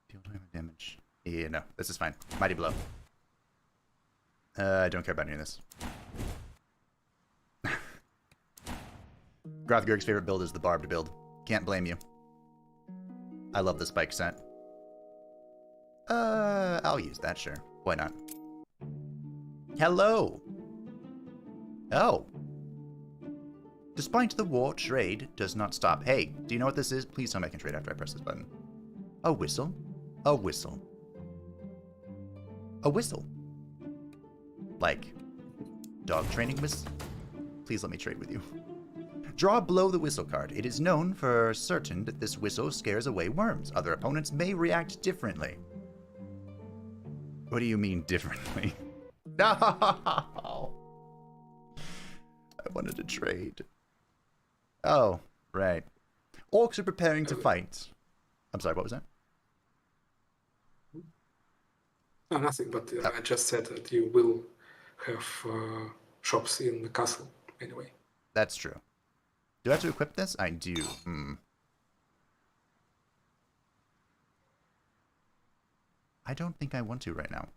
Deal damage. Yeah, no. This is fine. Mighty Blow. I don't care about any of this. Grothgerg's favorite build is the barbed build. Can't blame you. I love the spike set. I'll use that, sure. Why not? Hello! Oh. Despite the war, trade does not stop. Hey, do you know what this is? Please tell me I can trade after I press this button. A whistle. A whistle. A whistle. Like, dog training whistle? Please let me trade with you. Draw below the whistle card. It is known for certain that this whistle scares away worms. Other opponents may react differently. What do you mean differently? No! I wanted to trade. Oh, right. Orcs are preparing to fight. I'm sorry, what was that? No, nothing, but I just said that you will have shops in the castle anyway. That's true. Do I have to equip this? I do. I don't think I want to right now.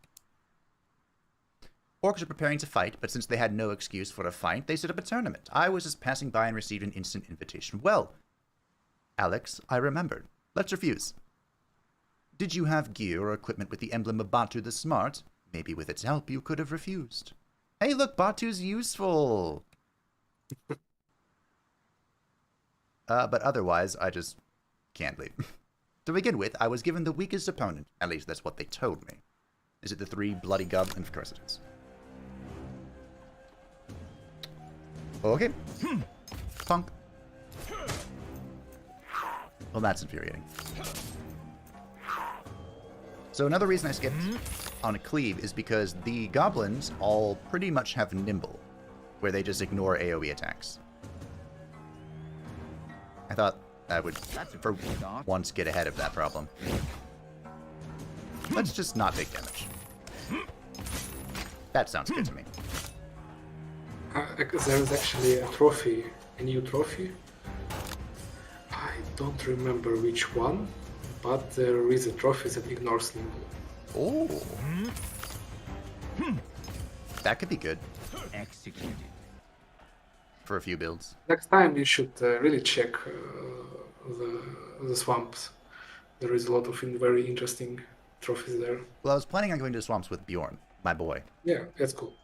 Orcs are preparing to fight, but since they had no excuse for a fight, they set up a tournament. I was just passing by and received an instant invitation. Well, Alex, I remembered. Let's refuse. Did you have gear or equipment with the emblem of Batu the Smart? Maybe with its help you could have refused. Hey, look, Batu's useful! But otherwise, I just can't leave. To begin with, I was given the weakest opponent. At least that's what they told me. Is it the 3 bloody goblins? Of course it is. Okay. Punk. Well, that's infuriating. So another reason I skipped on a cleave is because the goblins all pretty much have nimble, where they just ignore AoE attacks. I thought I would, for once, get ahead of that problem. Let's just not take damage. That sounds good to me. There's actually a trophy, a new trophy. I don't remember which one, but there is a trophy that ignores nimble. Oh. That could be good. Executed. For a few builds. Next time you should really check the swamps. There is a lot of very interesting trophies there. Well, I was planning on going to swamps with Bjorn, my boy. Yeah, that's cool.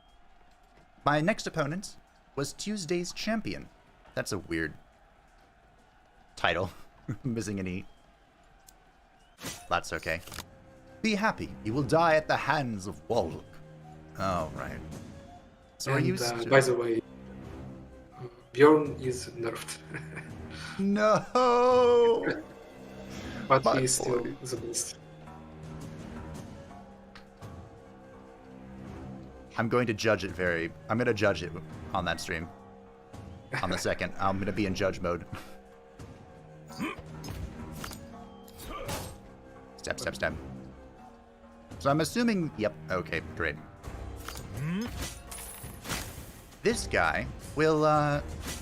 My next opponent was Tuesday's champion. That's a weird title. Missing an E. That's okay. Be happy. You will die at the hands of Waldlook. Oh, right. So are And you by the way, Bjorn is nerfed, No! but My he's still boy. the best. I'm going to judge it I'm going to judge it on that stream. On the second. I'm going to be in judge mode. Step, step, step. So I'm assuming... Yep, okay, great. This guy will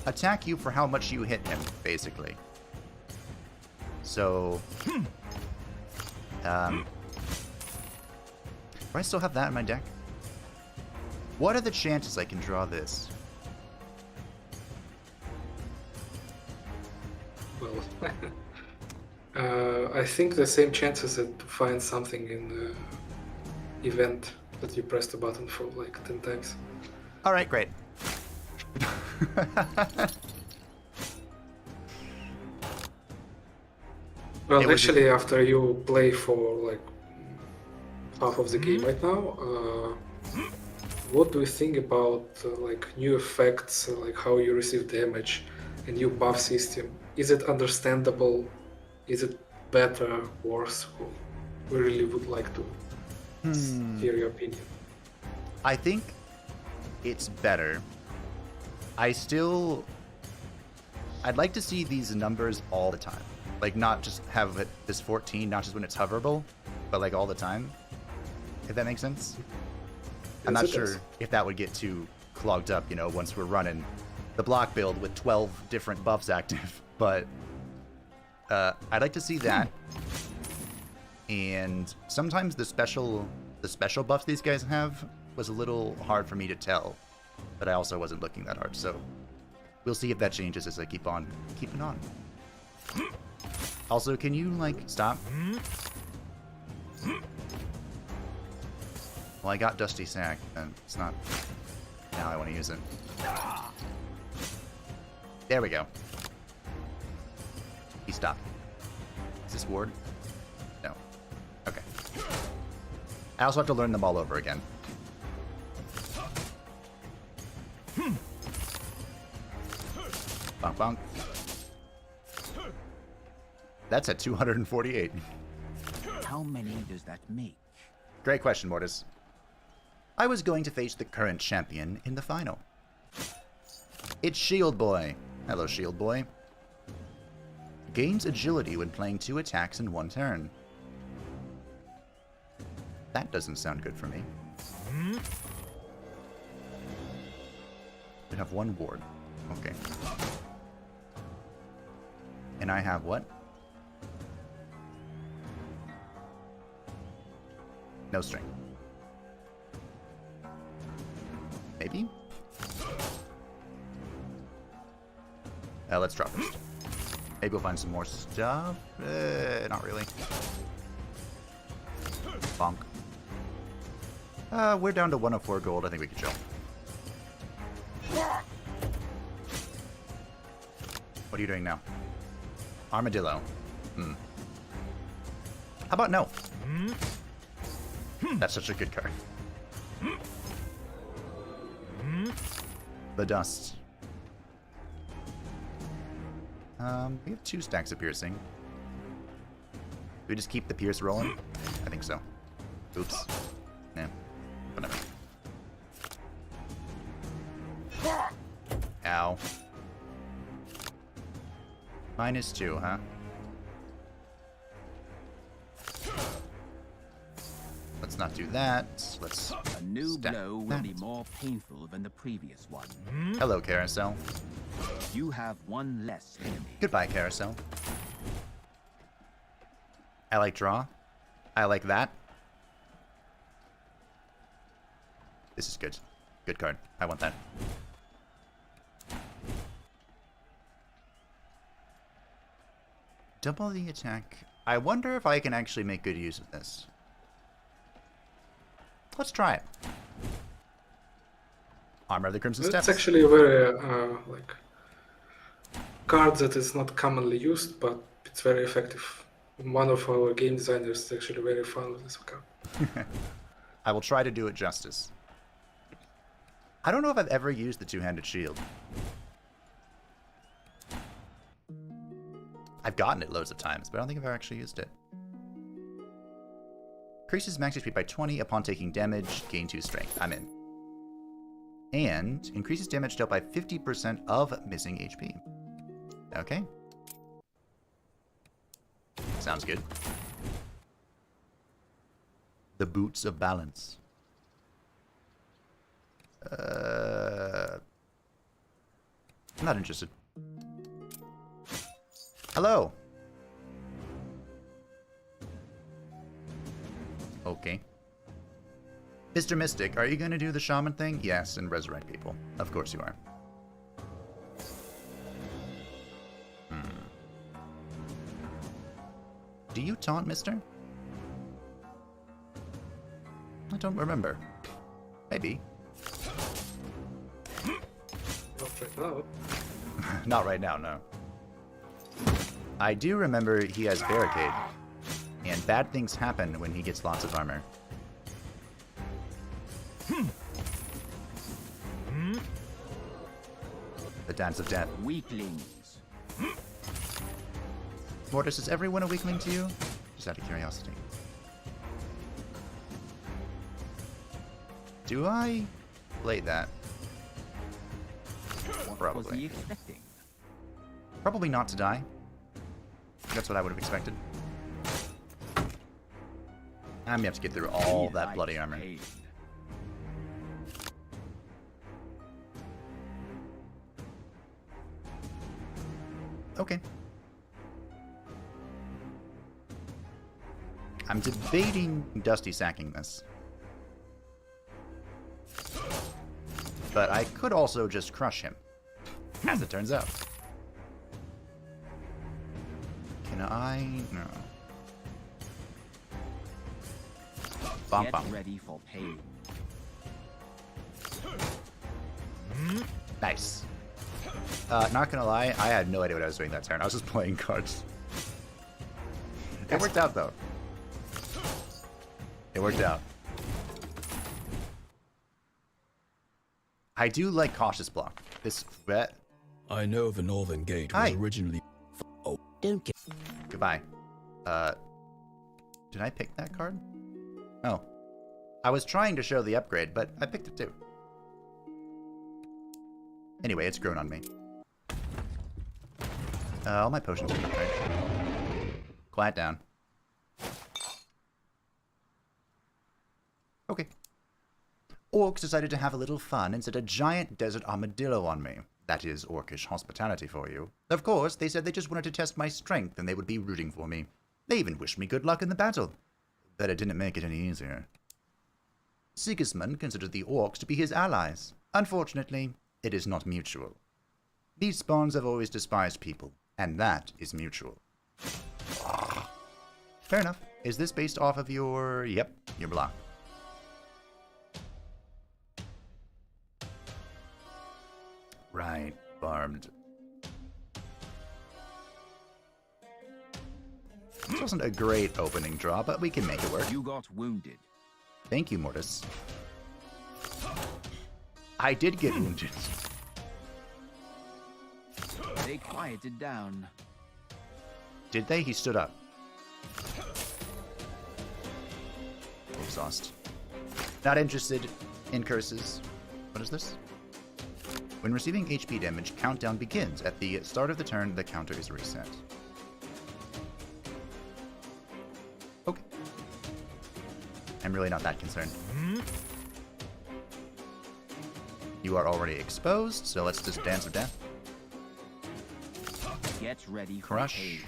attack you for how much you hit him, basically. So... do I still have that in my deck? What are the chances I can draw this? Well, I think the same chances that to find something in the event that you pressed the button for like 10 times. Alright, great. Well, It was actually, after you play for like half of the game Mm-hmm. right now, what do you think about like new effects, like how you receive damage, a new buff system? Is it understandable? Is it better, worse? We really would like to hear your opinion. I think it's better. I'd like to see these numbers all the time. Like, not just have it this 14, not just when it's hoverable, but like all the time. If that makes sense? I'm Yes, not it sure does. if that would get too clogged up, you know, once we're running the block build with 12 different buffs active. But I'd like to see that. And sometimes the special buffs these guys have was a little hard for me to tell. But I also wasn't looking that hard, so we'll see if that changes as I keep on keeping on. Also, can you, like, stop? Well, I got Dusty Sack, and it's not... Now I want to use it. There we go. He stopped. Is this ward? No. Okay. I also have to learn them all over again. Bonk, bonk. That's at 248. How many does that make? Great question, Mortis. I was going to face the current champion in the final. It's Shield Boy. Hello, Shield Boy. Gains agility when playing 2 attacks in 1 turn. That doesn't sound good for me. I have 1 ward. Okay. And I have what? No strength. Maybe? Let's drop first. Maybe we'll find some more stuff. Not really. Bonk. We're down to 104 gold. I think we can chill. What are you doing now? Armadillo. How about no? That's such a good card. The dust. We have 2 stacks of piercing. Do we just keep the pierce rolling? I think so. Oops. Nah. Whatever. Ow. -2, huh? Let's not do that. Let's A new stack blow will that. be more painful than the previous one. Hello, Carousel. You have 1 less enemy. Goodbye, Carousel. I like draw. I like that. This is good. Good card. I want that. Double the attack. I wonder if I can actually make good use of this. Let's try it. Armor of the Crimson It's Steps. actually a very like card that is not commonly used, but it's very effective. One of our game designers is actually very fond of this card. I will try to do it justice. I don't know if I've ever used the two-handed shield. I've gotten it loads of times, but I don't think I've ever actually used it. Increases max HP by 20 upon taking damage, gain 2 strength. I'm in. And increases damage dealt by 50% of missing HP. Okay. Sounds good. The Boots of Balance. I'm not interested. Hello. Okay. Mr. Mystic, are you going to do the shaman thing? Yes, and resurrect people. Of course you are. Do you taunt, mister? I don't remember. Maybe. Not right now. Not right now, no. I do remember he has Barricade, and bad things happen when he gets lots of armor. The Dance of Death. Weaklings. Mortis, is everyone a weakling to you? Just out of curiosity. Do I play that? What was he expecting? Probably not to die. That's what I would have expected. I'm gonna have to get through all that bloody armor. Pain. Okay. I'm debating Dusty sacking this. But I could also just crush him, as it turns out. Can I? No. Bum, Get bum. ready for pain. Nice. Not gonna lie, I had no idea what I was doing that turn. I was just playing cards. It worked out, though. It worked out. I do like Cautious Block. This vet. I know the Northern Gate Hi. was originally... Oh, don't get... Goodbye. Did I pick that card? Oh. I was trying to show the upgrade, but I picked it too. Anyway, it's grown on me. All my potions are right. Quiet down. Okay. Orcs decided to have a little fun and set a giant desert armadillo on me. That is orcish hospitality for you. Of course, they said they just wanted to test my strength and they would be rooting for me. They even wished me good luck in the battle. But it didn't make it any easier. Sigismund considered the orcs to be his allies. Unfortunately, it is not mutual. These spawns have always despised people, and that is mutual. Fair enough. Is this based off of your... Yep, your block. Right, barbed. This wasn't a great opening draw, but we can make it work. You got wounded. Thank you, Mortis. I did get wounded. They quieted down. Did they? He stood up. Exhaust. Not interested in curses. What is this? When receiving HP damage, countdown begins. At the start of the turn, the counter is reset. Okay. I'm really not that concerned. You are already exposed, so let's just Dance of Death. Get ready for Crush. pain.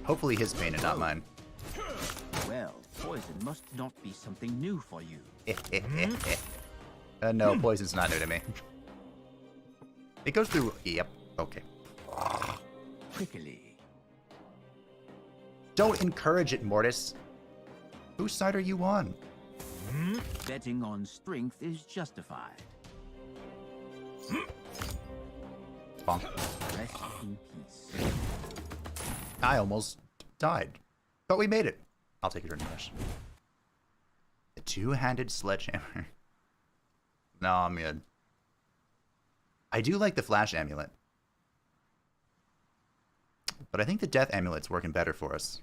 Hopefully his pain and not mine. Well, poison must not be something new for you. No, poison's not new to me. It goes through... Yep, okay. Prickly. Don't encourage it, Mortis. Whose side are you on? Betting on strength is justified. Bonk. Rest in peace. I almost died. But we made it. I'll take a turn rush. The two-handed sledgehammer. No, I'm good. I do like the flash amulet. But I think the death amulet's working better for us.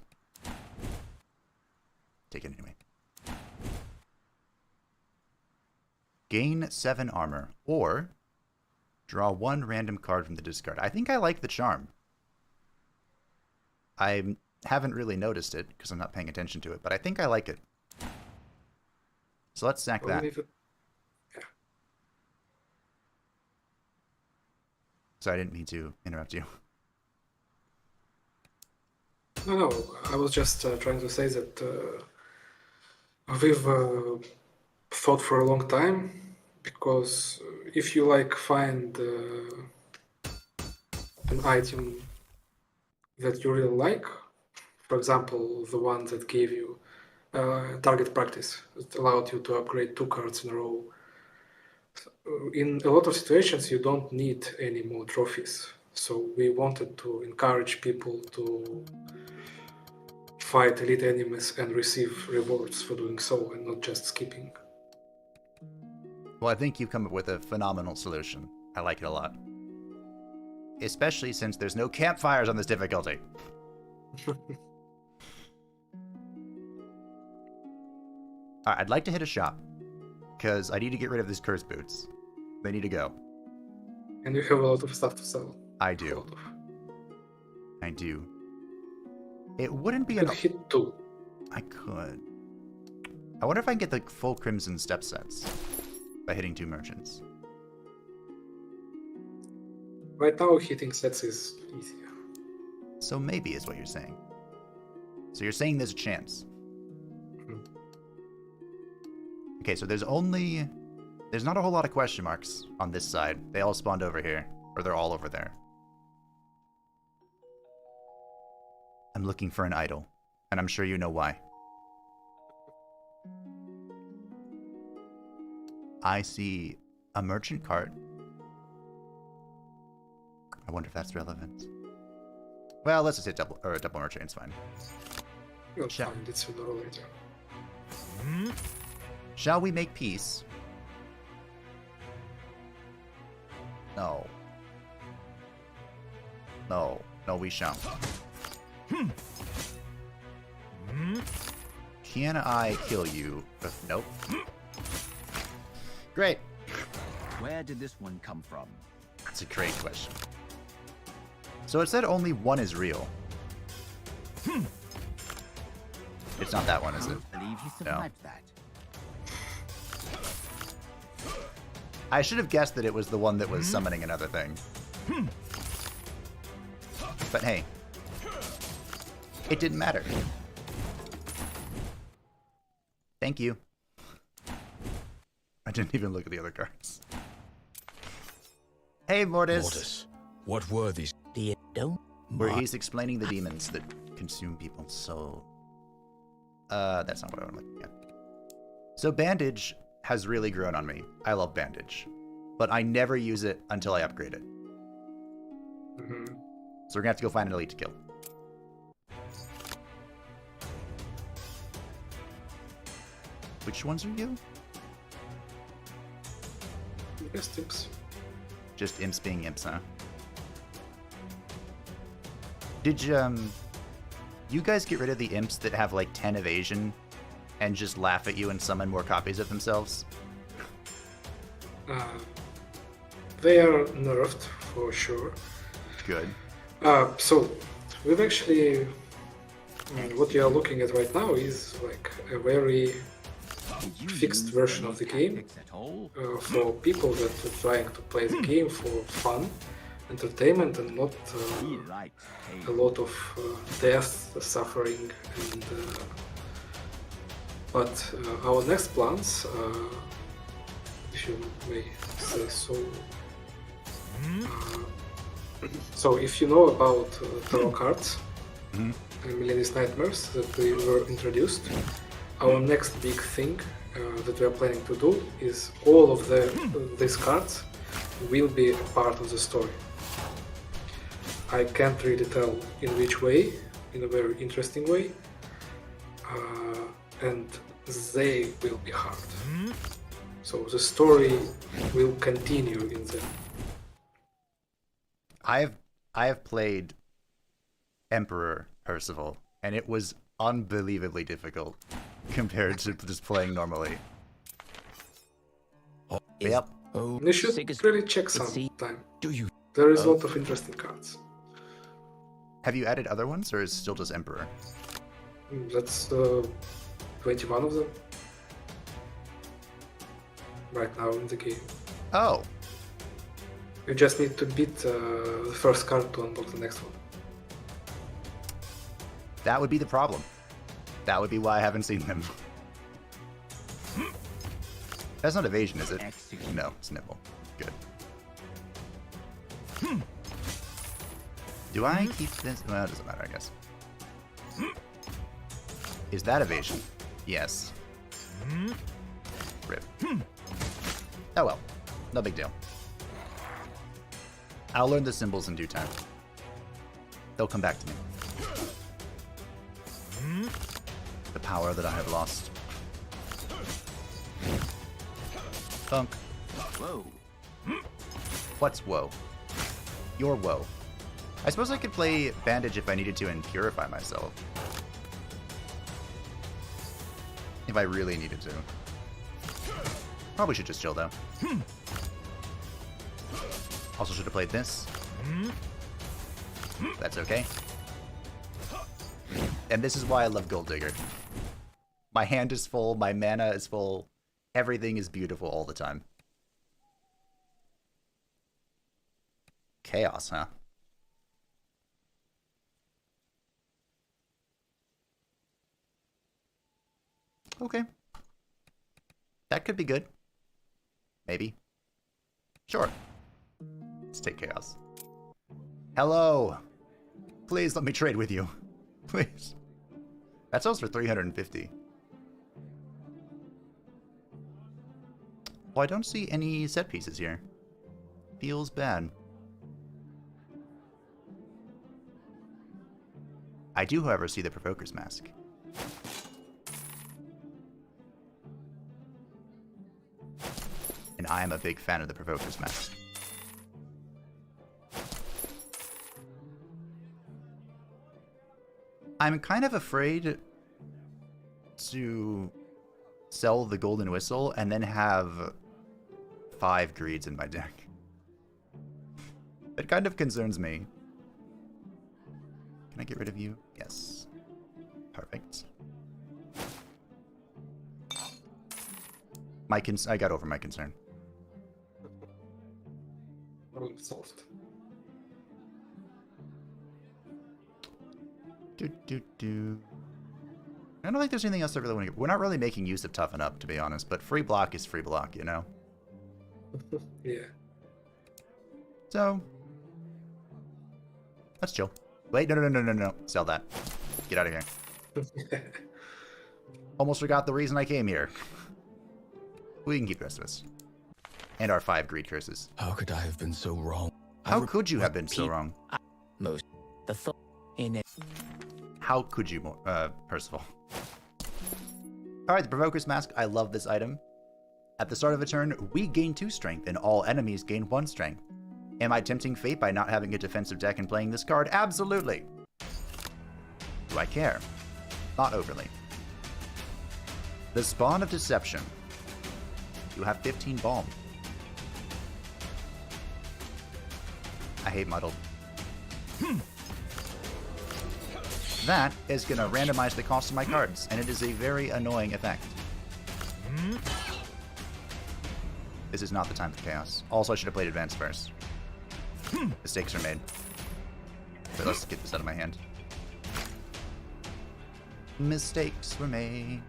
Take it anyway. Gain 7 armor. Or draw 1 random card from the discard. I think I like the charm. I haven't really noticed it because I'm not paying attention to it, but I think I like it. So let's sack that. Sorry, I didn't mean to interrupt you. No, I was just trying to say that we've thought for a long time, because if you find an item that you really like, for example, the one that gave you target practice, that allowed you to upgrade 2 cards in a row. In a lot of situations, you don't need any more trophies. So we wanted to encourage people to fight elite enemies and receive rewards for doing so, and not just skipping. Well, I think you've come up with a phenomenal solution. I like it a lot. Especially since there's no campfires on this difficulty. Alright, I'd like to hit a shop. Because I need to get rid of these curse boots. They need to go. And you have a lot of stuff to sell. I do. I do. It wouldn't be You can hit 2. I could. I wonder if I can get the full Crimson Step sets by hitting 2 merchants. Right now, hitting sets is easier. So maybe is what you're saying. So you're saying there's a chance. Okay, so there's not a whole lot of question marks on this side. They all spawned over here, or they're all over there. I'm looking for an idol, and I'm sure you know why. I see a merchant cart. I wonder if that's relevant. Well, let's just hit double merchant, it's fine. You'll find it sooner or later. Shall we make peace? No. No. No, we shan't. Can I kill you? Nope. Great. Where did this one come from? That's a great question. So it said only one is real. It's not that one, is it? I believe he survived that. I should have guessed that it was the one that was summoning another thing. But hey, it didn't matter. Thank you. I didn't even look at the other cards. Hey, Mortis. Mortis, what were these? Where he's explaining the demons that consume people's soul. That's not what I'm looking at. So Bandage has really grown on me. I love Bandage. But I never use it until I upgrade it. So we're gonna have to go find an elite to kill. Which ones are you? Just imps. Just imps being imps, huh? Did you guys get rid of the imps that have like 10 evasion and just laugh at you and summon more copies of themselves? They are nerfed for sure. Good. So we've actually what you are looking at right now is like a very fixed version of the game for people that are trying to play the game for fun, entertainment, and not a lot of death, suffering, and but our next plans, if you may say so. So if you know about tarot cards and Millennium's Nightmares that we were introduced, our next big thing that we are planning to do is all of these cards will be a part of the story. I can't really tell in which way, in a very interesting way, and they will be hard. So the story will continue in them. I have played Emperor Percival, and it was unbelievably difficult compared to just playing normally. Yep. Oh, You should Sigus- really check let's see. sometime. do you? There is a lot of interesting cards. Have you added other ones, or is it still just Emperor? That's 21 of them right now in the game. Oh, You just need to beat the first card to unlock the next one. that would be the problem. That would be why I haven't seen them. That's not evasion, is it? Execute. No, it's nibble. Good. Do I keep this? Well, it doesn't matter, I guess. Is that evasion? Yes. Rip. Oh well. No big deal. I'll learn the symbols in due time. They'll come back to me. The power that I have lost. Thunk. Whoa. What's woe? Your woe. I suppose I could play bandage if I needed to and purify myself. If I really needed to. Probably should just chill though. Also should have played this. That's okay. And this is why I love Gold Digger. My hand is full, my mana is full, everything is beautiful all the time. Chaos, huh? Okay. That could be good. Maybe. Sure. Let's take Chaos. Hello! Please let me trade with you. Please. That sells for 350. Oh, I don't see any set pieces here. Feels bad. I do, however, see the Provoker's Mask. And I am a big fan of the Provoker's Mask. I'm kind of afraid to sell the Golden Whistle and then have 5 greeds in my deck. It kind of concerns me. Can I get rid of you? Yes. Perfect. I got over my concern. Problem solved. I don't think there's anything else I really want to get. We're not really making use of Toughen Up, to be honest, but free block is free block, you know? Yeah. So, let's chill. Wait, no. Sell that. Get out of here. Almost forgot the reason I came here. We can keep the rest of us. And our 5 greed curses. How could I have been so wrong? How could you have been so wrong? Most. The thought in it. How could you, Percival? Alright, the Provoker's Mask. I love this item. At the start of a turn, we gain 2 strength, and all enemies gain 1 strength. Am I tempting fate by not having a defensive deck and playing this card? Absolutely! Do I care? Not overly. The Spawn of Deception. You have 15 Balm. I hate Muddled. That is going to randomize the cost of my cards, and it is a very annoying effect. This is not the time for chaos. Also, I should have played Advance first. Mistakes are made. But let's get this out of my hand. Mistakes were made.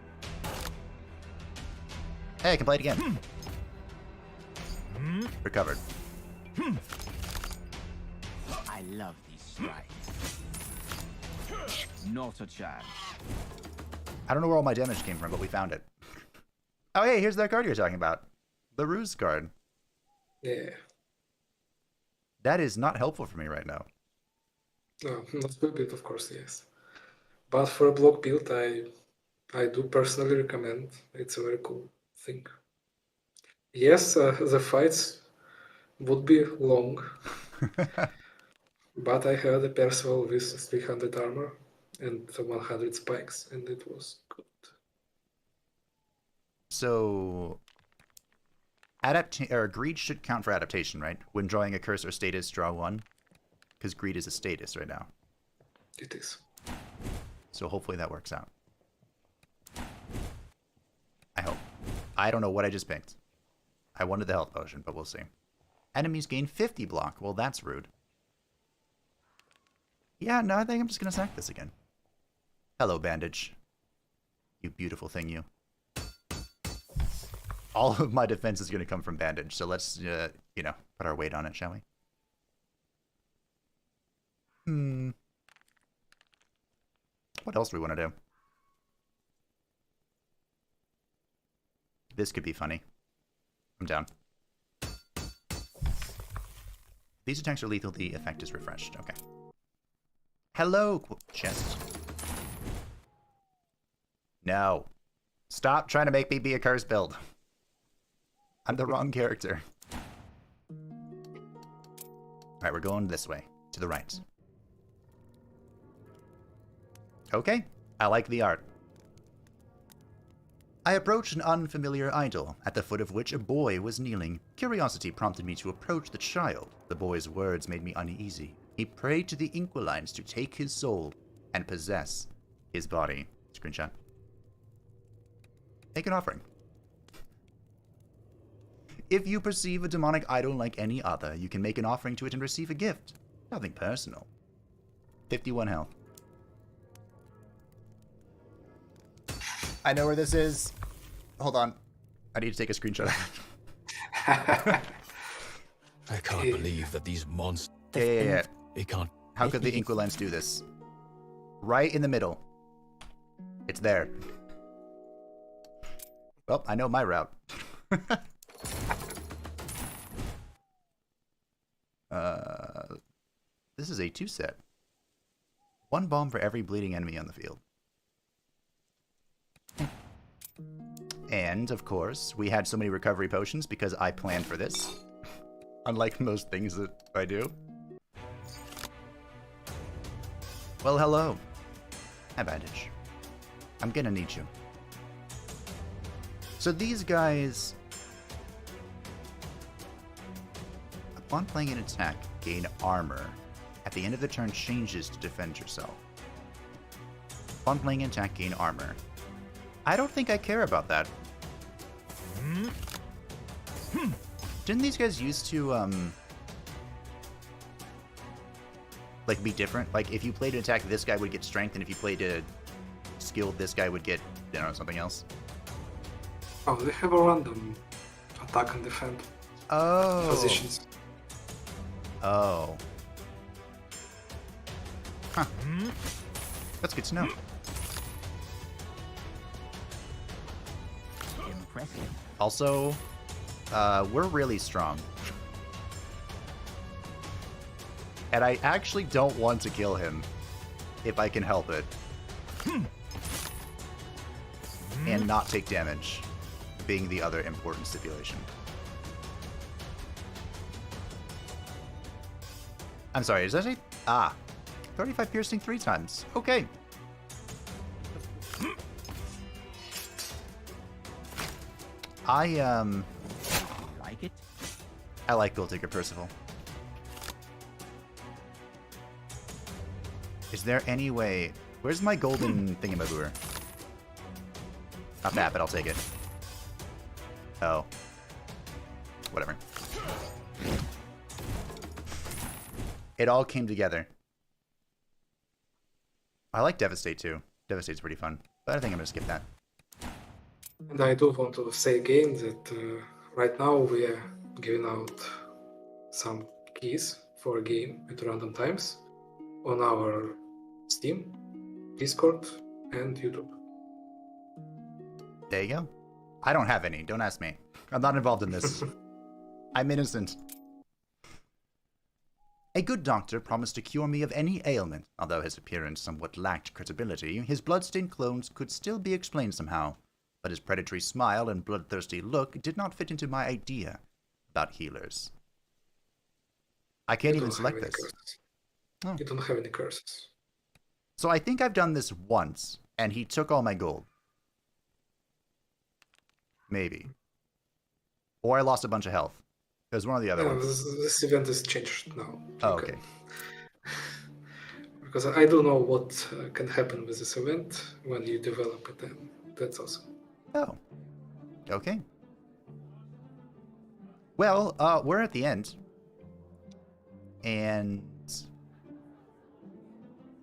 Hey, I can play it again. Recovered. I love these strikes. Not a chance. I don't know where all my damage came from, but we found it. Oh, hey, here's that card you're talking about. The Ruse card. Yeah. That is not helpful for me right now. No, not full build, of course, yes. But for a block build, I do personally recommend. It's a very cool thing. Yes, the fights would be long, but I had a Percival with 300 armor and 100 spikes, and it was good. So, greed should count for adaptation, right? When drawing a curse or status, draw one. Because greed is a status right now. It is. So hopefully that works out. I hope. I don't know what I just picked. I wanted the health potion, but we'll see. Enemies gain 50 block. Well, that's rude. Yeah, no, I think I'm just going to sack this again. Hello, bandage. You beautiful thing, you. All of my defense is going to come from bandage, so let's, you know, put our weight on it, shall we? What else do we want to do? This could be funny. I'm down. These attacks are lethal. The effect is refreshed. Okay. Hello, chest. No. Stop trying to make me be a curse build. I'm the wrong character. Alright, we're going this way. To the right. Okay. I like the art. I approached an unfamiliar idol, at the foot of which a boy was kneeling. Curiosity prompted me to approach the child. The boy's words made me uneasy. He prayed to the Inquilines to take his soul and possess his body. Screenshot. Make an offering. If you perceive a demonic idol like any other, you can make an offering to it and receive a gift. Nothing personal. 51 health. I know where this is. Hold on. I need to take a screenshot. I can't believe that these monsters... Yeah. They can't... How could the Inquilines do this? Right in the middle. It's there. Well, I know my route. This is a 2-set. 1 bomb for every bleeding enemy on the field. And, of course, we had so many recovery potions because I planned for this. Unlike most things that I do. Well, hello. Hi, bandage. I'm gonna need you. So these guys... Upon playing an attack, gain armor. At the end of the turn, changes to defend yourself. Upon playing an attack, gain armor. I don't think I care about that. Didn't these guys used to, like, be different? Like, if you played an attack, this guy would get strength, and if you played a skill, this guy would get, you know, something else? Oh, they have a random attack and defend positions. Oh. Huh. That's good to know. Impressive. Also, we're really strong. And I actually don't want to kill him, if I can help it. And not take damage, being the other important stipulation. I'm sorry, is that a... Ah. 35 piercing 3 times. Okay. Like it? I like Gold Digger Percival. Is there any way... Where's my golden thingamabooer? Not that, but I'll take it. Oh. Whatever. It all came together. I like Devastate too. Devastate's pretty fun. But I think I'm gonna skip that. And I do want to say again that right now we are giving out some keys for a game at random times on our Steam, Discord, and YouTube. There you go. I don't have any. Don't ask me. I'm not involved in this. I'm innocent. A good doctor promised to cure me of any ailment. Although his appearance somewhat lacked credibility, his bloodstained clones could still be explained somehow. But his predatory smile and bloodthirsty look did not fit into my idea about healers. I can't even select this. Oh. You don't have any curses. So I think I've done this once, and he took all my gold. Maybe. Or I lost a bunch of health. There's one of the other ones. This event is changed now. Oh, okay. Because I don't know what can happen with this event when you develop it, and that's awesome. Oh. Okay. Well, we're at the end. And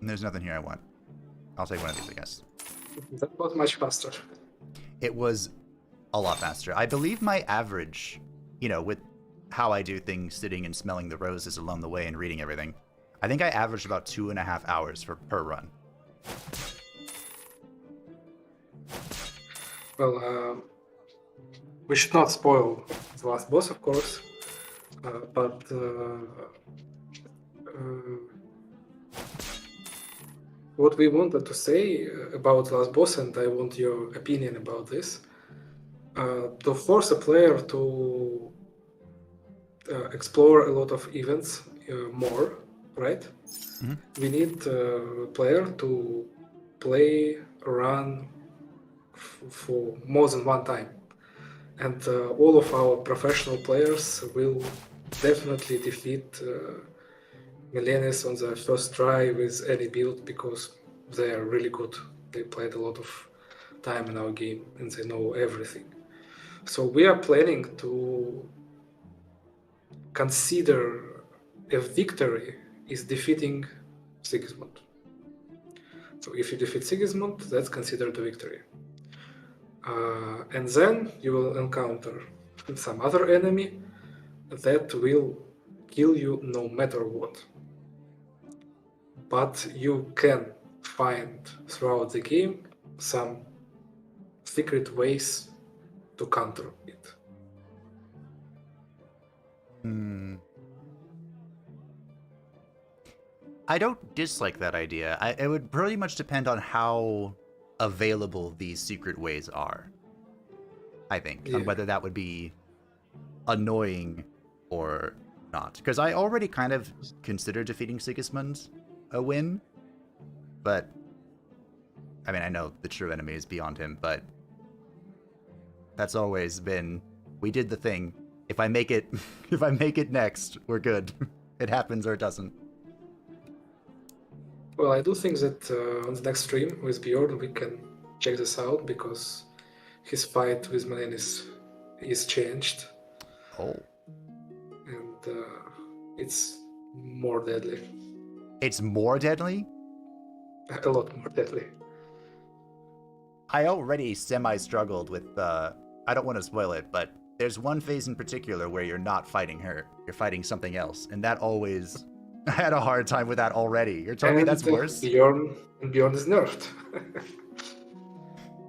there's nothing here I want. I'll take one of these, I guess. That was much faster. It was a lot faster. I believe my average, with how I do things, sitting and smelling the roses along the way and reading everything, I think I averaged about 2.5 hours per run. Well, we should not spoil the last boss, of course, but what we wanted to say about the last boss, and I want your opinion about this, to force a player to explore a lot of events more, right? Mm-hmm. We need a player to play, run for more than one time. And all of our professional players will definitely defeat Millennials on the first try with any build because they are really good. They played a lot of time in our game and they know everything. So we are planning to consider a victory is defeating Sigismund. So if you defeat Sigismund, that's considered a victory. And then you will encounter some other enemy that will kill you no matter what. But you can find throughout the game some secret ways to counter it. I don't dislike that idea. It would pretty much depend on how available these secret ways are. I think, on whether that would be annoying or not. Because I already kind of considered defeating Sigismund a win, but I mean, I know the true enemy is beyond him, but that's always been, we did the thing. If I make it next, we're good. It happens or it doesn't. Well, I do think that on the next stream with Bjorn we can check this out because his fight with Melenis is changed. Oh. And it's more deadly. It's more deadly? A lot more deadly. I already semi-struggled with, I don't want to spoil it, but there's one phase in particular where you're not fighting her. You're fighting something else. And that always, I had a hard time with that already. You're telling me that's worse? Bjorn is nerfed.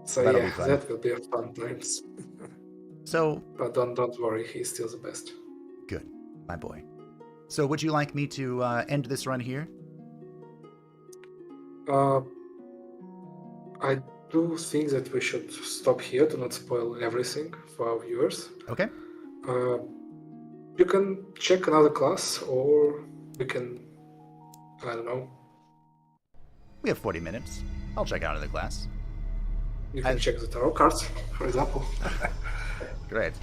So that'll yeah, that will be a fun times. So, but don't worry, he's still the best. Good, my boy. So would you like me to end this run here? I do think that we should stop here to not spoil everything for our viewers. Okay. You can check another class, or we can, I don't know. We have 40 minutes. I'll check out another class. You can check the tarot cards, for example. Great.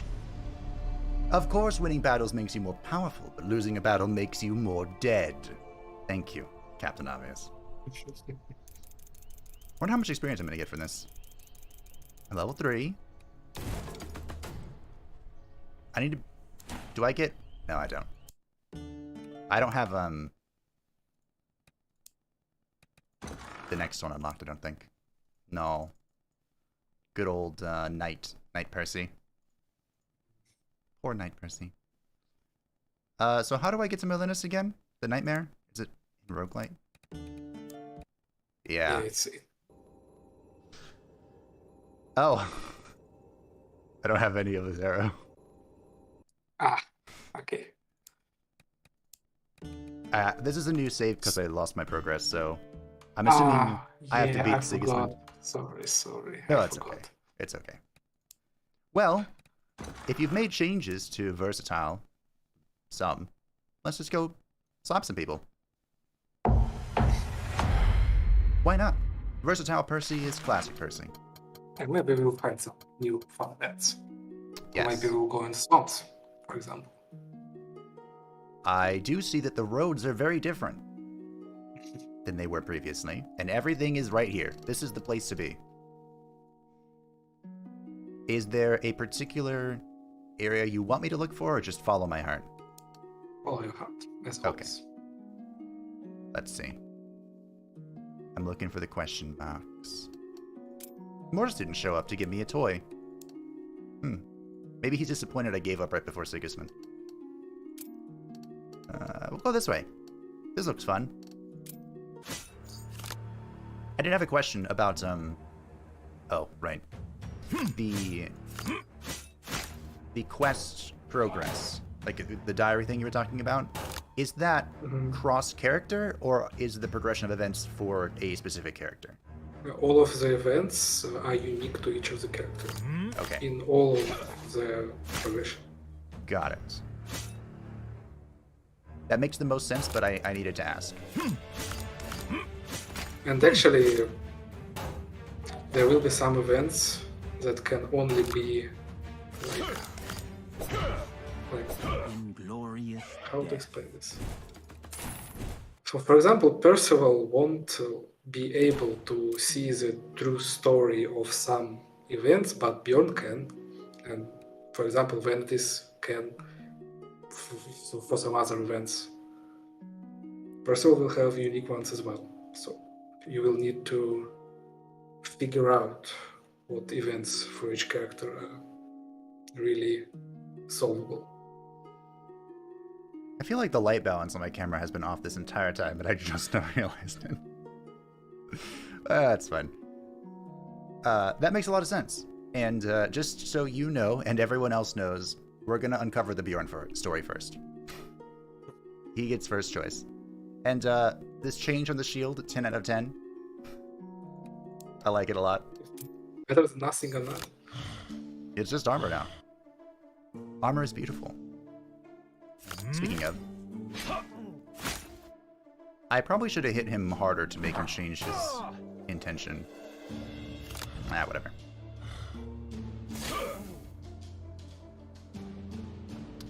Of course, winning battles makes you more powerful, but losing a battle makes you more dead. Thank you, Captain Obvious. Wonder how much experience I'm going to get from this. Level 3. I need to... Do I get... No, I don't. I don't have, the next one unlocked, I don't think. No. Good old, Knight Percy. Poor Knight Percy. So how do I get to Melenis again? The Nightmare? Is it in Roguelite? Yeah. It's... Oh. I don't have any of this arrow. Ah, okay. This is a new save because I lost my progress, so I'm assuming I have to beat I Sigismund. forgot. Sorry. No, I it's forgot. okay. It's okay. Well, if you've made changes to versatile, let's just go slap some people. Why not? Versatile Percy is classic Percy. And maybe we'll find some new fun bets. Yes. Or maybe we'll go in swamps, for example. I do see that the roads are very different than they were previously, and everything is right here. This is the place to be. Is there a particular area you want me to look for, or just follow my heart? Follow your heart, as Okay. always. Let's see. I'm looking for the question box. Mortis didn't show up to give me a toy. Maybe he's disappointed I gave up right before Sigismund. We'll go this way. This looks fun. I did have a question about, oh, right. The quest progress, like the diary thing you were talking about, is that cross-character, or is the progression of events for a specific character? All of the events are unique to each of the characters. Okay, In all of the progression. got it. That makes the most sense, but I needed to ask. And actually, there will be some events that can only be like Inglorious how to death. explain this? So, for example, Percival won't be able to see the true story of some events, but Bjorn can. And, for example, Ventis can for some other events. Percival will have unique ones as well. So, you will need to figure out what events for each character are really solvable. I feel like the light balance on my camera has been off this entire time, but I just now realized it. That's fine. That makes a lot of sense. And just so you know, and everyone else knows, we're going to uncover the Bjorn story first. He gets first choice. And this change on the shield, 10 out of 10. I like it a lot. Better than nothing or none. It's just armor now. Armor is beautiful. Speaking of, I probably should have hit him harder to make him change his intention. Whatever.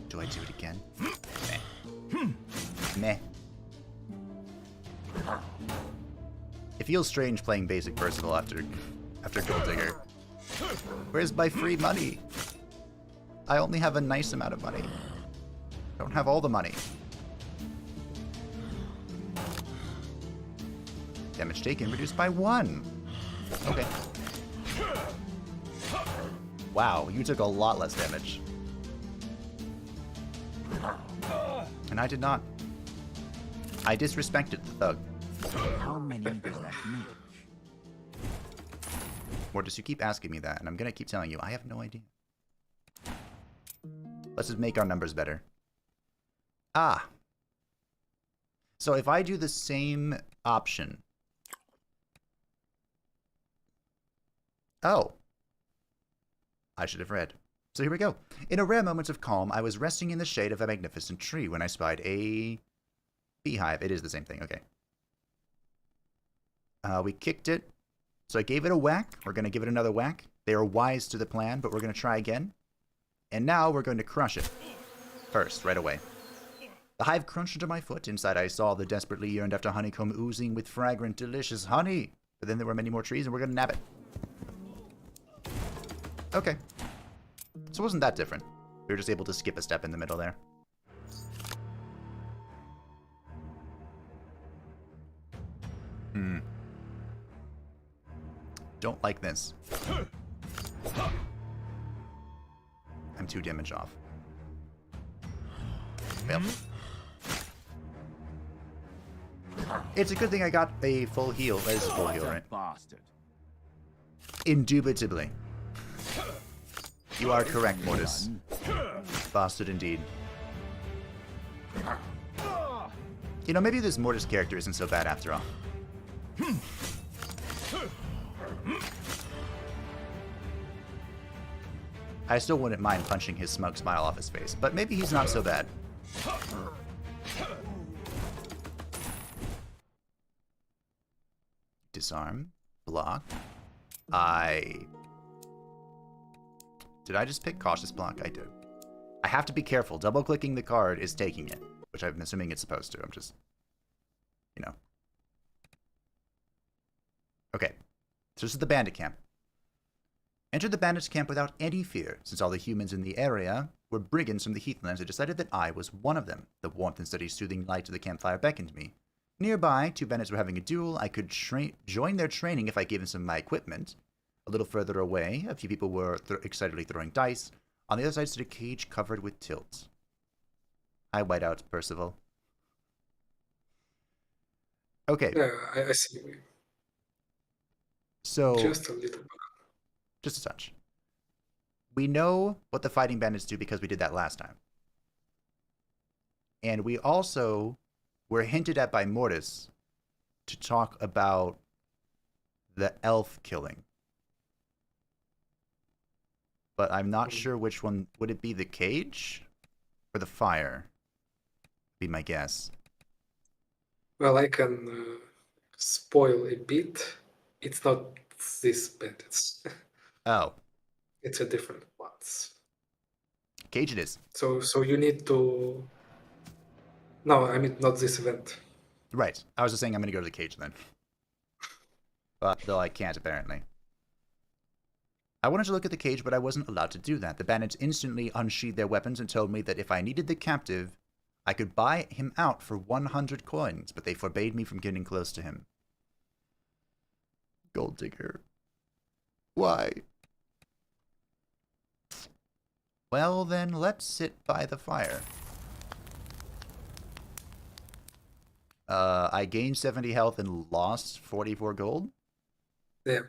Do I do it again? Meh. Meh. It feels strange playing basic Percival after Gold Digger. Where's my free money? I only have a nice amount of money. Don't have all the money. Damage taken reduced by 1. Okay. Wow, you took a lot less damage. And I did not. I disrespected the thug. How many does that make? Mortis, you keep asking me that, and I'm gonna keep telling you, I have no idea. Let's just make our numbers better. Ah. So if I do the same option. Oh. I should have read. So here we go. In a rare moment of calm, I was resting in the shade of a magnificent tree when I spied a beehive. It is the same thing, okay. We kicked it. So I gave it a whack. We're going to give it another whack. They are wise to the plan, but we're going to try again. And now we're going to crush it. First, right away. The hive crunched under my foot. Inside I saw the desperately yearned after honeycomb oozing with fragrant, delicious honey. But then there were many more trees, and we're going to nab it. Okay. So it wasn't that different. We were just able to skip a step in the middle there. Don't like this. I'm 2 damage off. Fail. It's a good thing I got a full heal. That is a full heal, right? Bastard. Indubitably. You are correct, Mortis. Bastard indeed. You know, maybe this Mortis character isn't so bad after all. I still wouldn't mind punching his smug smile off his face, but maybe he's not so bad. Disarm. Block. Did I just pick cautious block? I did. I have to be careful. Double-clicking the card is taking it, which I'm assuming it's supposed to. I'm just, you know. Okay. So this is the bandit camp. Entered the bandits' camp without any fear, since all the humans in the area were brigands from the heathlands. I decided that I was one of them. The warmth and steady soothing light of the campfire beckoned me. Nearby, 2 bandits were having a duel. I could join their training if I gave them some of my equipment. A little further away, a few people were excitedly throwing dice. On the other side stood a cage covered with tilts. I white out Percival. Okay. Yeah, I see. So Just a little bit. just a touch. We know what the fighting bandits do because we did that last time. And we also were hinted at by Mortis to talk about the elf killing. But I'm not sure which one. Would it be the cage or the fire? Be my guess. Well, I can spoil a bit. It's not this bandits. Oh, It's a different ones. cage it is. So you need to. No, I mean not this event. Right. I was just saying I'm going to go to the cage then. But though I can't apparently. I wanted to look at the cage, but I wasn't allowed to do that. The bandits instantly unsheathed their weapons and told me that if I needed the captive, I could buy him out for 100 coins, but they forbade me from getting close to him. Gold digger. Why? Well, then let's sit by the fire. I gained 70 health and lost 44 gold. Yeah,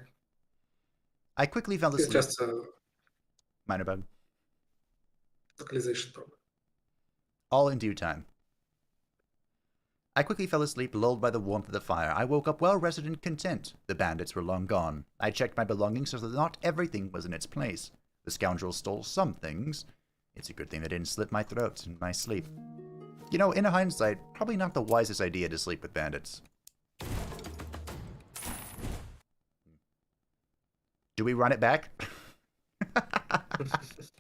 I quickly fell it's asleep. just a Minor bug. localization problem. All in due time. I quickly fell asleep, lulled by the warmth of the fire. I woke up well-rested and content. The bandits were long gone. I checked my belongings so that not everything was in its place. The scoundrels stole some things. It's a good thing they didn't slit my throat in my sleep. You know, in hindsight, probably not the wisest idea to sleep with bandits. Do we run it back? Let's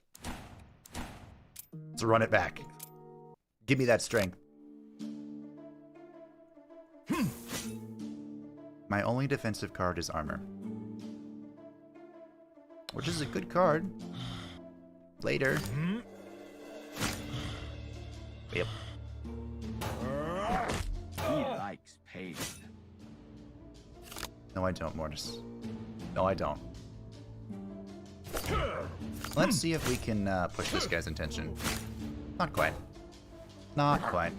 run it back. Give me that strength. My only defensive card is armor. Which is a good card. Later. Yep. He likes pain. No, I don't, Mortis. No, I don't. Let's see if we can push this guy's intention. Not quite. Not quite.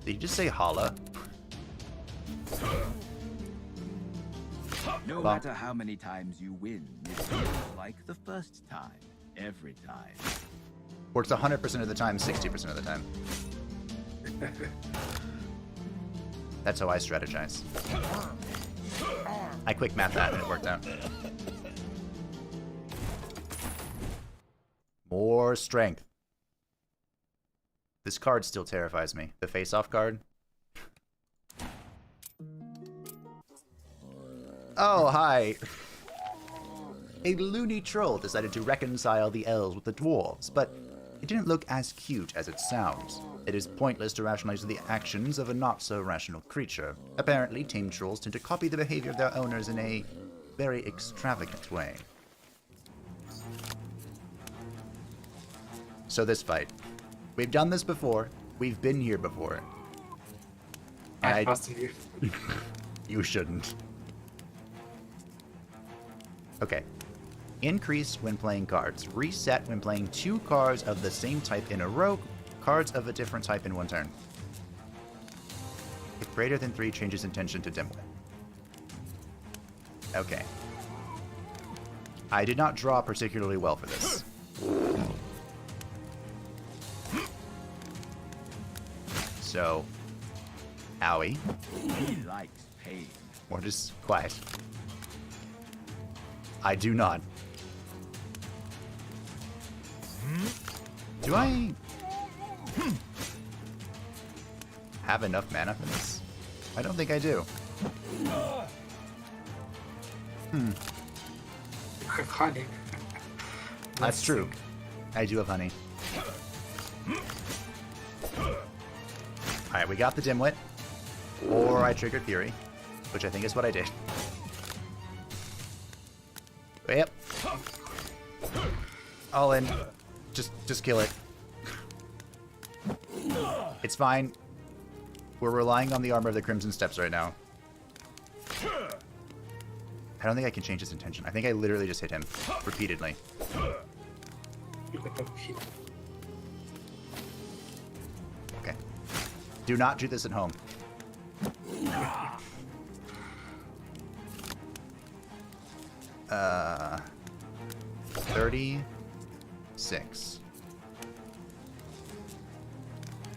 Did you just say holla? No Well. matter how many times you win, it feels like the first time. Every time. Works 100% of the time, 60% of the time. That's how I strategize. I quick mapped that and it worked out. More strength. This card still terrifies me. The face-off card. Oh, hi. A loony troll decided to reconcile the elves with the dwarves, but it didn't look as cute as it sounds. It is pointless to rationalize the actions of a not-so-rational creature. Apparently, tame trolls tend to copy the behavior of their owners in a very extravagant way. So this fight. We've done this before. We've been here before. I trust you. You shouldn't. Okay. Increase when playing cards. Reset when playing 2 cards of the same type in a row. Cards of a different type in 1 turn. If greater than 3, changes intention to dimwit. Okay. I did not draw particularly well for this. So, owie. He likes pain. Or just quiet. I do not. Do I have enough mana for this? I don't think I do. You have honey. That's true. I do have honey. Alright, we got the Dimwit. Or I triggered Fury, which I think is what I did. Yep. All in. Just kill it. It's fine. We're relying on the armor of the Crimson Steps right now. I don't think I can change his intention. I think I literally just hit him repeatedly. You can hit. Okay. Do not do this at home. Uh, 36.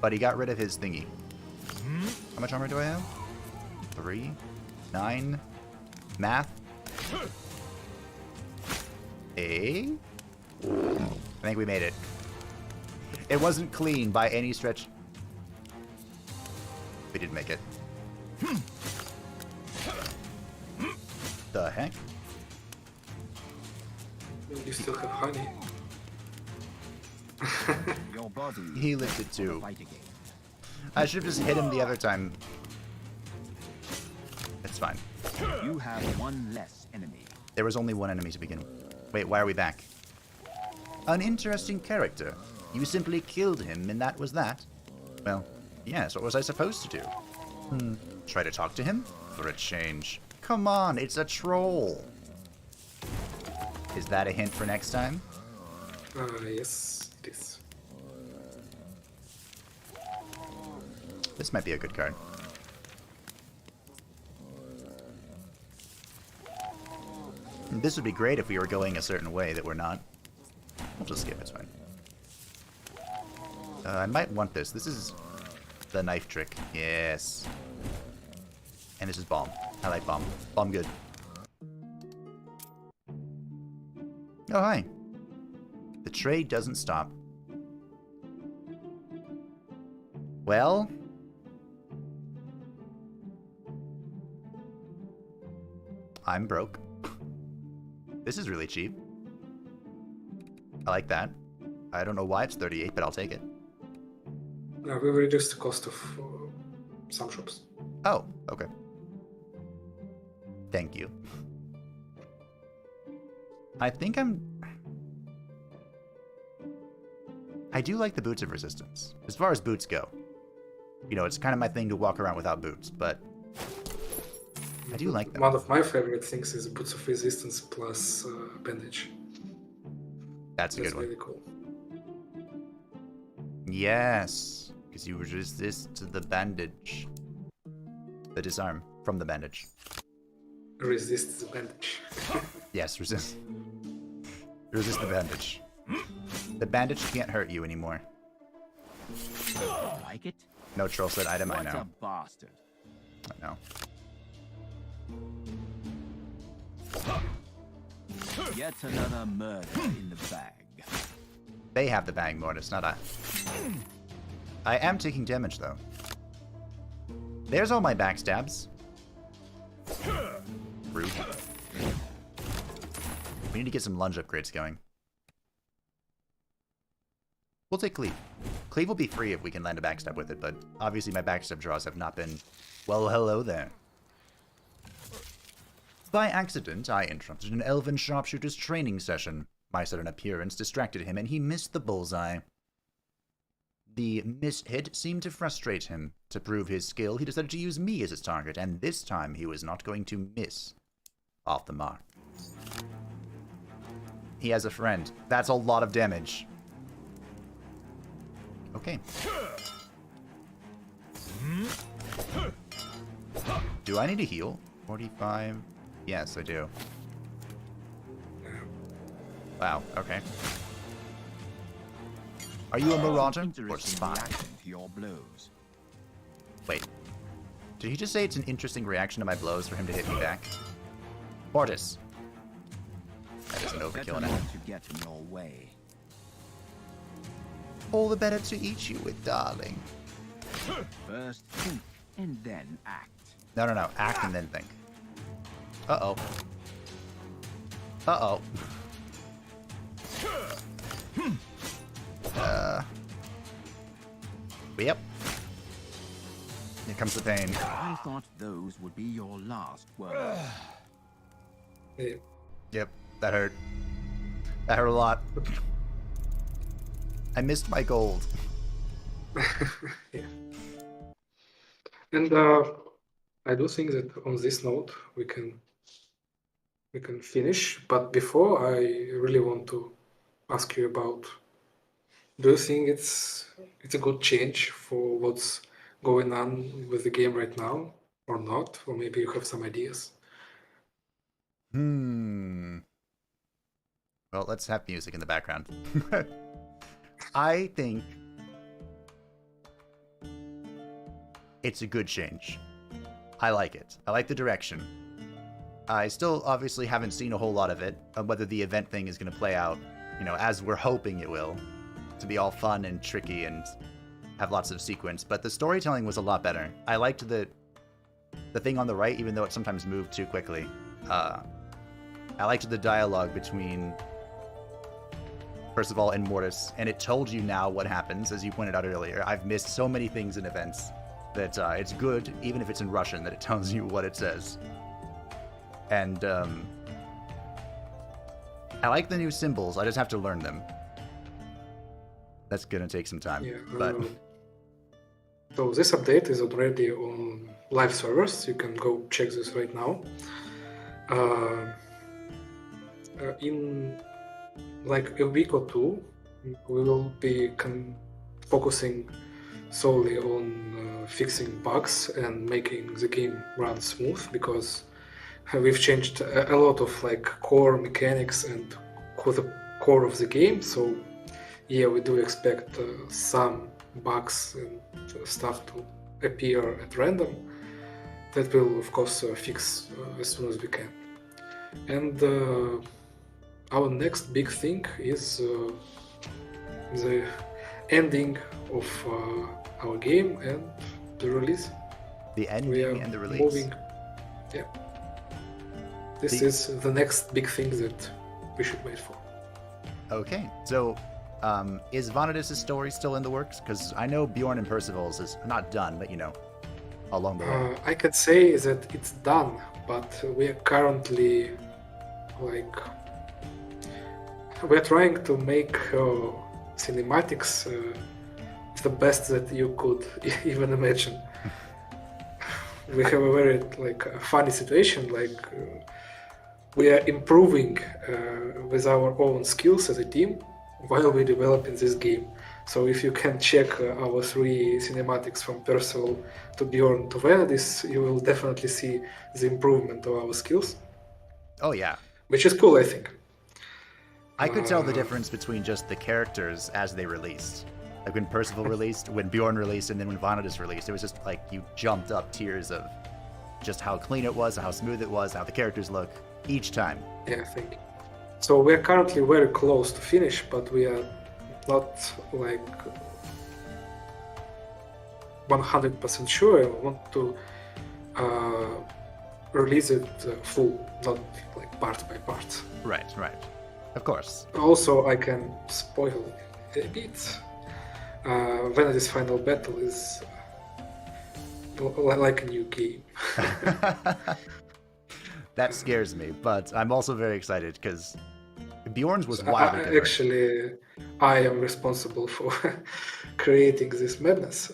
But he got rid of his thingy. How much armor do I have? 3, 9, math. I think we made it. It wasn't clean by any stretch. We did make it. The heck? You still have honey. Your body. He lifted too. Fight again. I should have just hit him the other time. It's fine. You have one less enemy. There was only one enemy to begin with. Wait, why are we back? An interesting character. You simply killed him and that was that? Well, yes, what was I supposed to do? Try to talk to him? For a change. Come on, it's a troll. Is that a hint for next time? Yes, it is. This might be a good card. This would be great if we were going a certain way that we're not. We'll just skip, it's fine. I might want this. This is the knife trick. Yes. And this is bomb. I like bomb. Bomb good. Oh, hi. The trade doesn't stop. Well... I'm broke. This is really cheap. I like that. I don't know why it's 38, but I'll take it. We reduced the cost of some shops. Oh, okay. Thank you. I think I do like the Boots of Resistance. As far as boots go. You know, it's kind of my thing to walk around without boots, but I do like them. One of my favorite things is Boots of Resistance plus Bandage. That's a good one. Really cool. Yes, because you resist the bandage. The disarm from the bandage. Resist the bandage. Yes, resist. Resist the bandage. The bandage can't hurt you anymore. Like it? No troll set item, I What know. a bastard. I know. Yet another murder in the bag. They have the bag, Mortis, not I. I am taking damage, though. There's all my backstabs. Rude. We need to get some lunge upgrades going. We'll take Cleave. Cleave will be free if we can land a backstab with it, but obviously my backstab draws have not been... Well, hello there. By accident, I interrupted an elven sharpshooter's training session. My sudden appearance distracted him, and he missed the bullseye. The missed hit seemed to frustrate him. To prove his skill, he decided to use me as his target, and this time he was not going to miss off the mark. He has a friend. That's a lot of damage. Okay. Do I need to heal? 45? Yes, I do. Wow, okay. Are you a marauder or Interesting spy? reaction to your blows. Wait. Did he just say it's an interesting reaction to my blows for him to hit me back? Mortis. That is an Better overkill not now. to get in your way. All the better to eat you with, darling. First think, and then act. No, no, no. Act and then think. Uh-oh. Uh-oh. Yep. Here comes the pain. I thought those would be your last words. Yeah. Yep, that hurt. That hurt a lot. I missed my gold. Yeah. And I do think that on this note we can finish. But before, I really want to ask you about: do you think it's a good change for what's going on with the game right now, or not? Or maybe you have some ideas. Well, let's have music in the background. I think it's a good change. I like it. I like the direction. I still obviously haven't seen a whole lot of it, of whether the event thing is going to play out, you know, as we're hoping it will, to be all fun and tricky and have lots of sequence, but the storytelling was a lot better. I liked the thing on the right, even though it sometimes moved too quickly. I liked the dialogue between Percival and Mortis, and it told you now what happens, as you pointed out earlier. I've missed so many things in events that it's good, even if it's in Russian, that it tells you what it says. And I like the new symbols, I just have to learn them. That's gonna take some time, Yeah. but... So this update is already on live servers. You can go check this right now. In like a week or two, we will be focusing solely on fixing bugs and making the game run smooth, because we've changed a lot of like core mechanics and the core of the game. So yeah, we do expect some bugs and stuff to appear at random. That will of course fix as soon as we can. And our next big thing is the ending of our game and the release. The We are ending and the release. moving. Yeah. This is the next big thing that we should wait for. Okay, so is Vanadis' story still in the works? Because I know Bjorn and Percival's is not done, but you know, along the way. I can say that it's done, but we are currently we're trying to make cinematics the best that you could even imagine. We have a very funny situation. We are improving with our own skills as a team while we're developing this game. So if you can check our 3 cinematics from Percival to Bjorn to Vanadis, you will definitely see the improvement of our skills. Oh yeah. Which is cool, I think. I could tell the difference between just the characters as they released. Like when Percival released, when Bjorn released, and then when Vanadis released. It was just like you jumped up tiers of just how clean it was, how smooth it was, how the characters look each time. Yeah, thank you. So we're currently very close to finish, but we are not 100% sure. I want to release it full, not part by part. Right, right. Of course. Also, I can spoil a bit. Vanadis Final Battle is like a new game. That scares me, but I'm also very excited because Bjorn's was wildly different. Actually, I am responsible for creating this madness.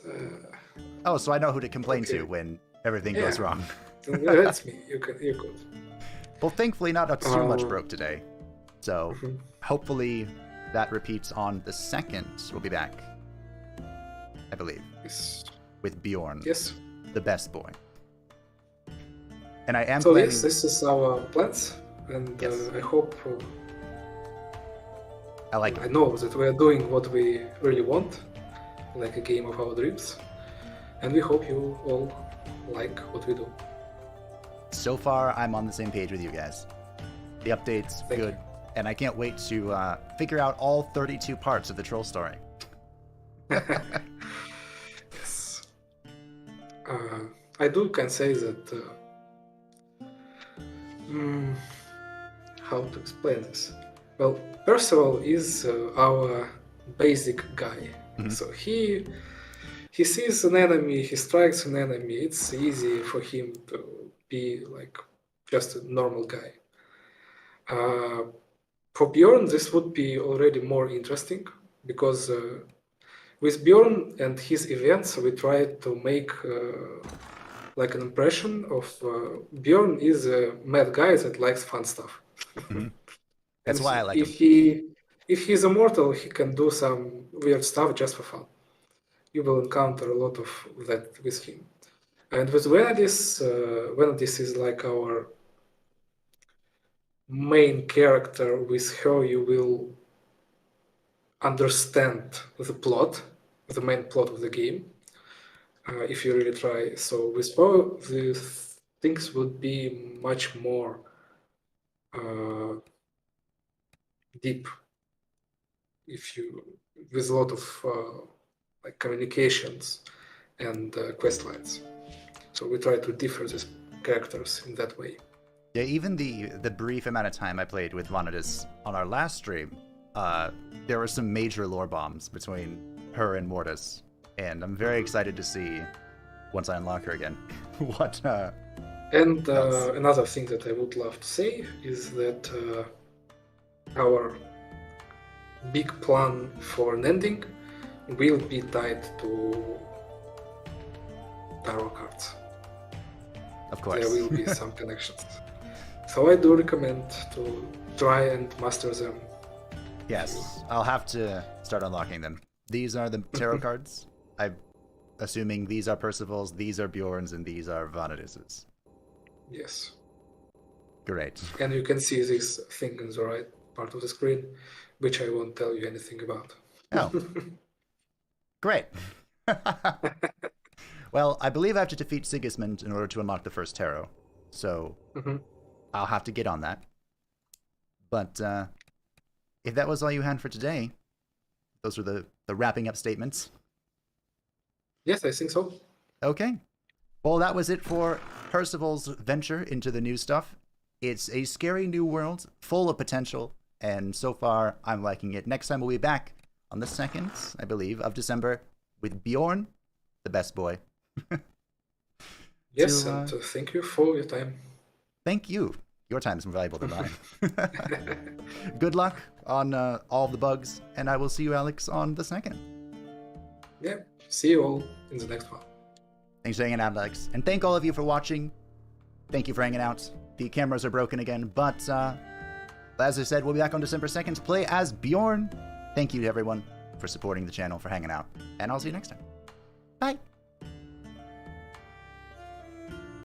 Oh, so I know who to complain to when everything goes wrong. That's me. You could. Well, thankfully not too much broke today. So hopefully that repeats on the 2nd. We'll be back, I believe, with Bjorn. Yes. The best boy. And I am so planning... yes, this is our plans, and Yes. I hope I like I it. know that we are doing what we really want, like a game of our dreams, and we hope you all like what we do. So far, I'm on the same page with you guys. The update's Thank good, you. and I can't wait to figure out all 32 parts of the troll story. Yes. I can say that. How to explain this? Well, Percival is our basic guy. So he sees an enemy, he strikes an enemy. It's easy for him to be like just a normal guy. For Bjorn, this would be already more interesting because with Bjorn and his events, we try to make like an impression of Bjorn is a mad guy that likes fun stuff. That's And why I like him. if he's immortal, he can do some weird stuff just for fun. You will encounter a lot of that with him. And with Venedis is like our main character. With her, you will understand the main plot of the game, if you really try. So with Poe, the things would be much more deep if you with a lot of like communications and quest lines. So we try to differ these characters in that way. Yeah, even the brief amount of time I played with Vanadis on our last stream, there were some major lore bombs between her and Mortis, and I'm very excited to see, once I unlock her again, what And else? another thing that I would love to say is that our big plan for an ending will be tied to tarot cards. Of course. There will be some connections. So I do recommend to try and master them. Yes, I'll have to start unlocking them. These are the tarot cards. I'm assuming these are Percival's, these are Bjorn's, and these are Vanadis's. Yes. Great. And you can see this thing in the right part of the screen, which I won't tell you anything about. Oh. Great. Well, I believe I have to defeat Sigismund in order to unlock the first tarot, so I'll have to get on that. But if that was all you had for today, those were the wrapping up statements. Yes, I think so. Okay. Well, that was it for Percival's venture into the new stuff. It's a scary new world, full of potential, and so far, I'm liking it. Next time we'll be back on the 2nd, I believe, of December with Bjorn, the best boy. Yes, and thank you for your time. Thank you. Your time is more valuable than mine. Good luck on all the bugs, and I will see you, Alex, on the 2nd. Yeah, see you all in the next one. Thanks for hanging out, Alex. And thank all of you for watching. Thank you for hanging out. The cameras are broken again, but as I said, we'll be back on December 2nd to play as Bjorn. Thank you to everyone for supporting the channel, for hanging out, and I'll see you next time. Bye.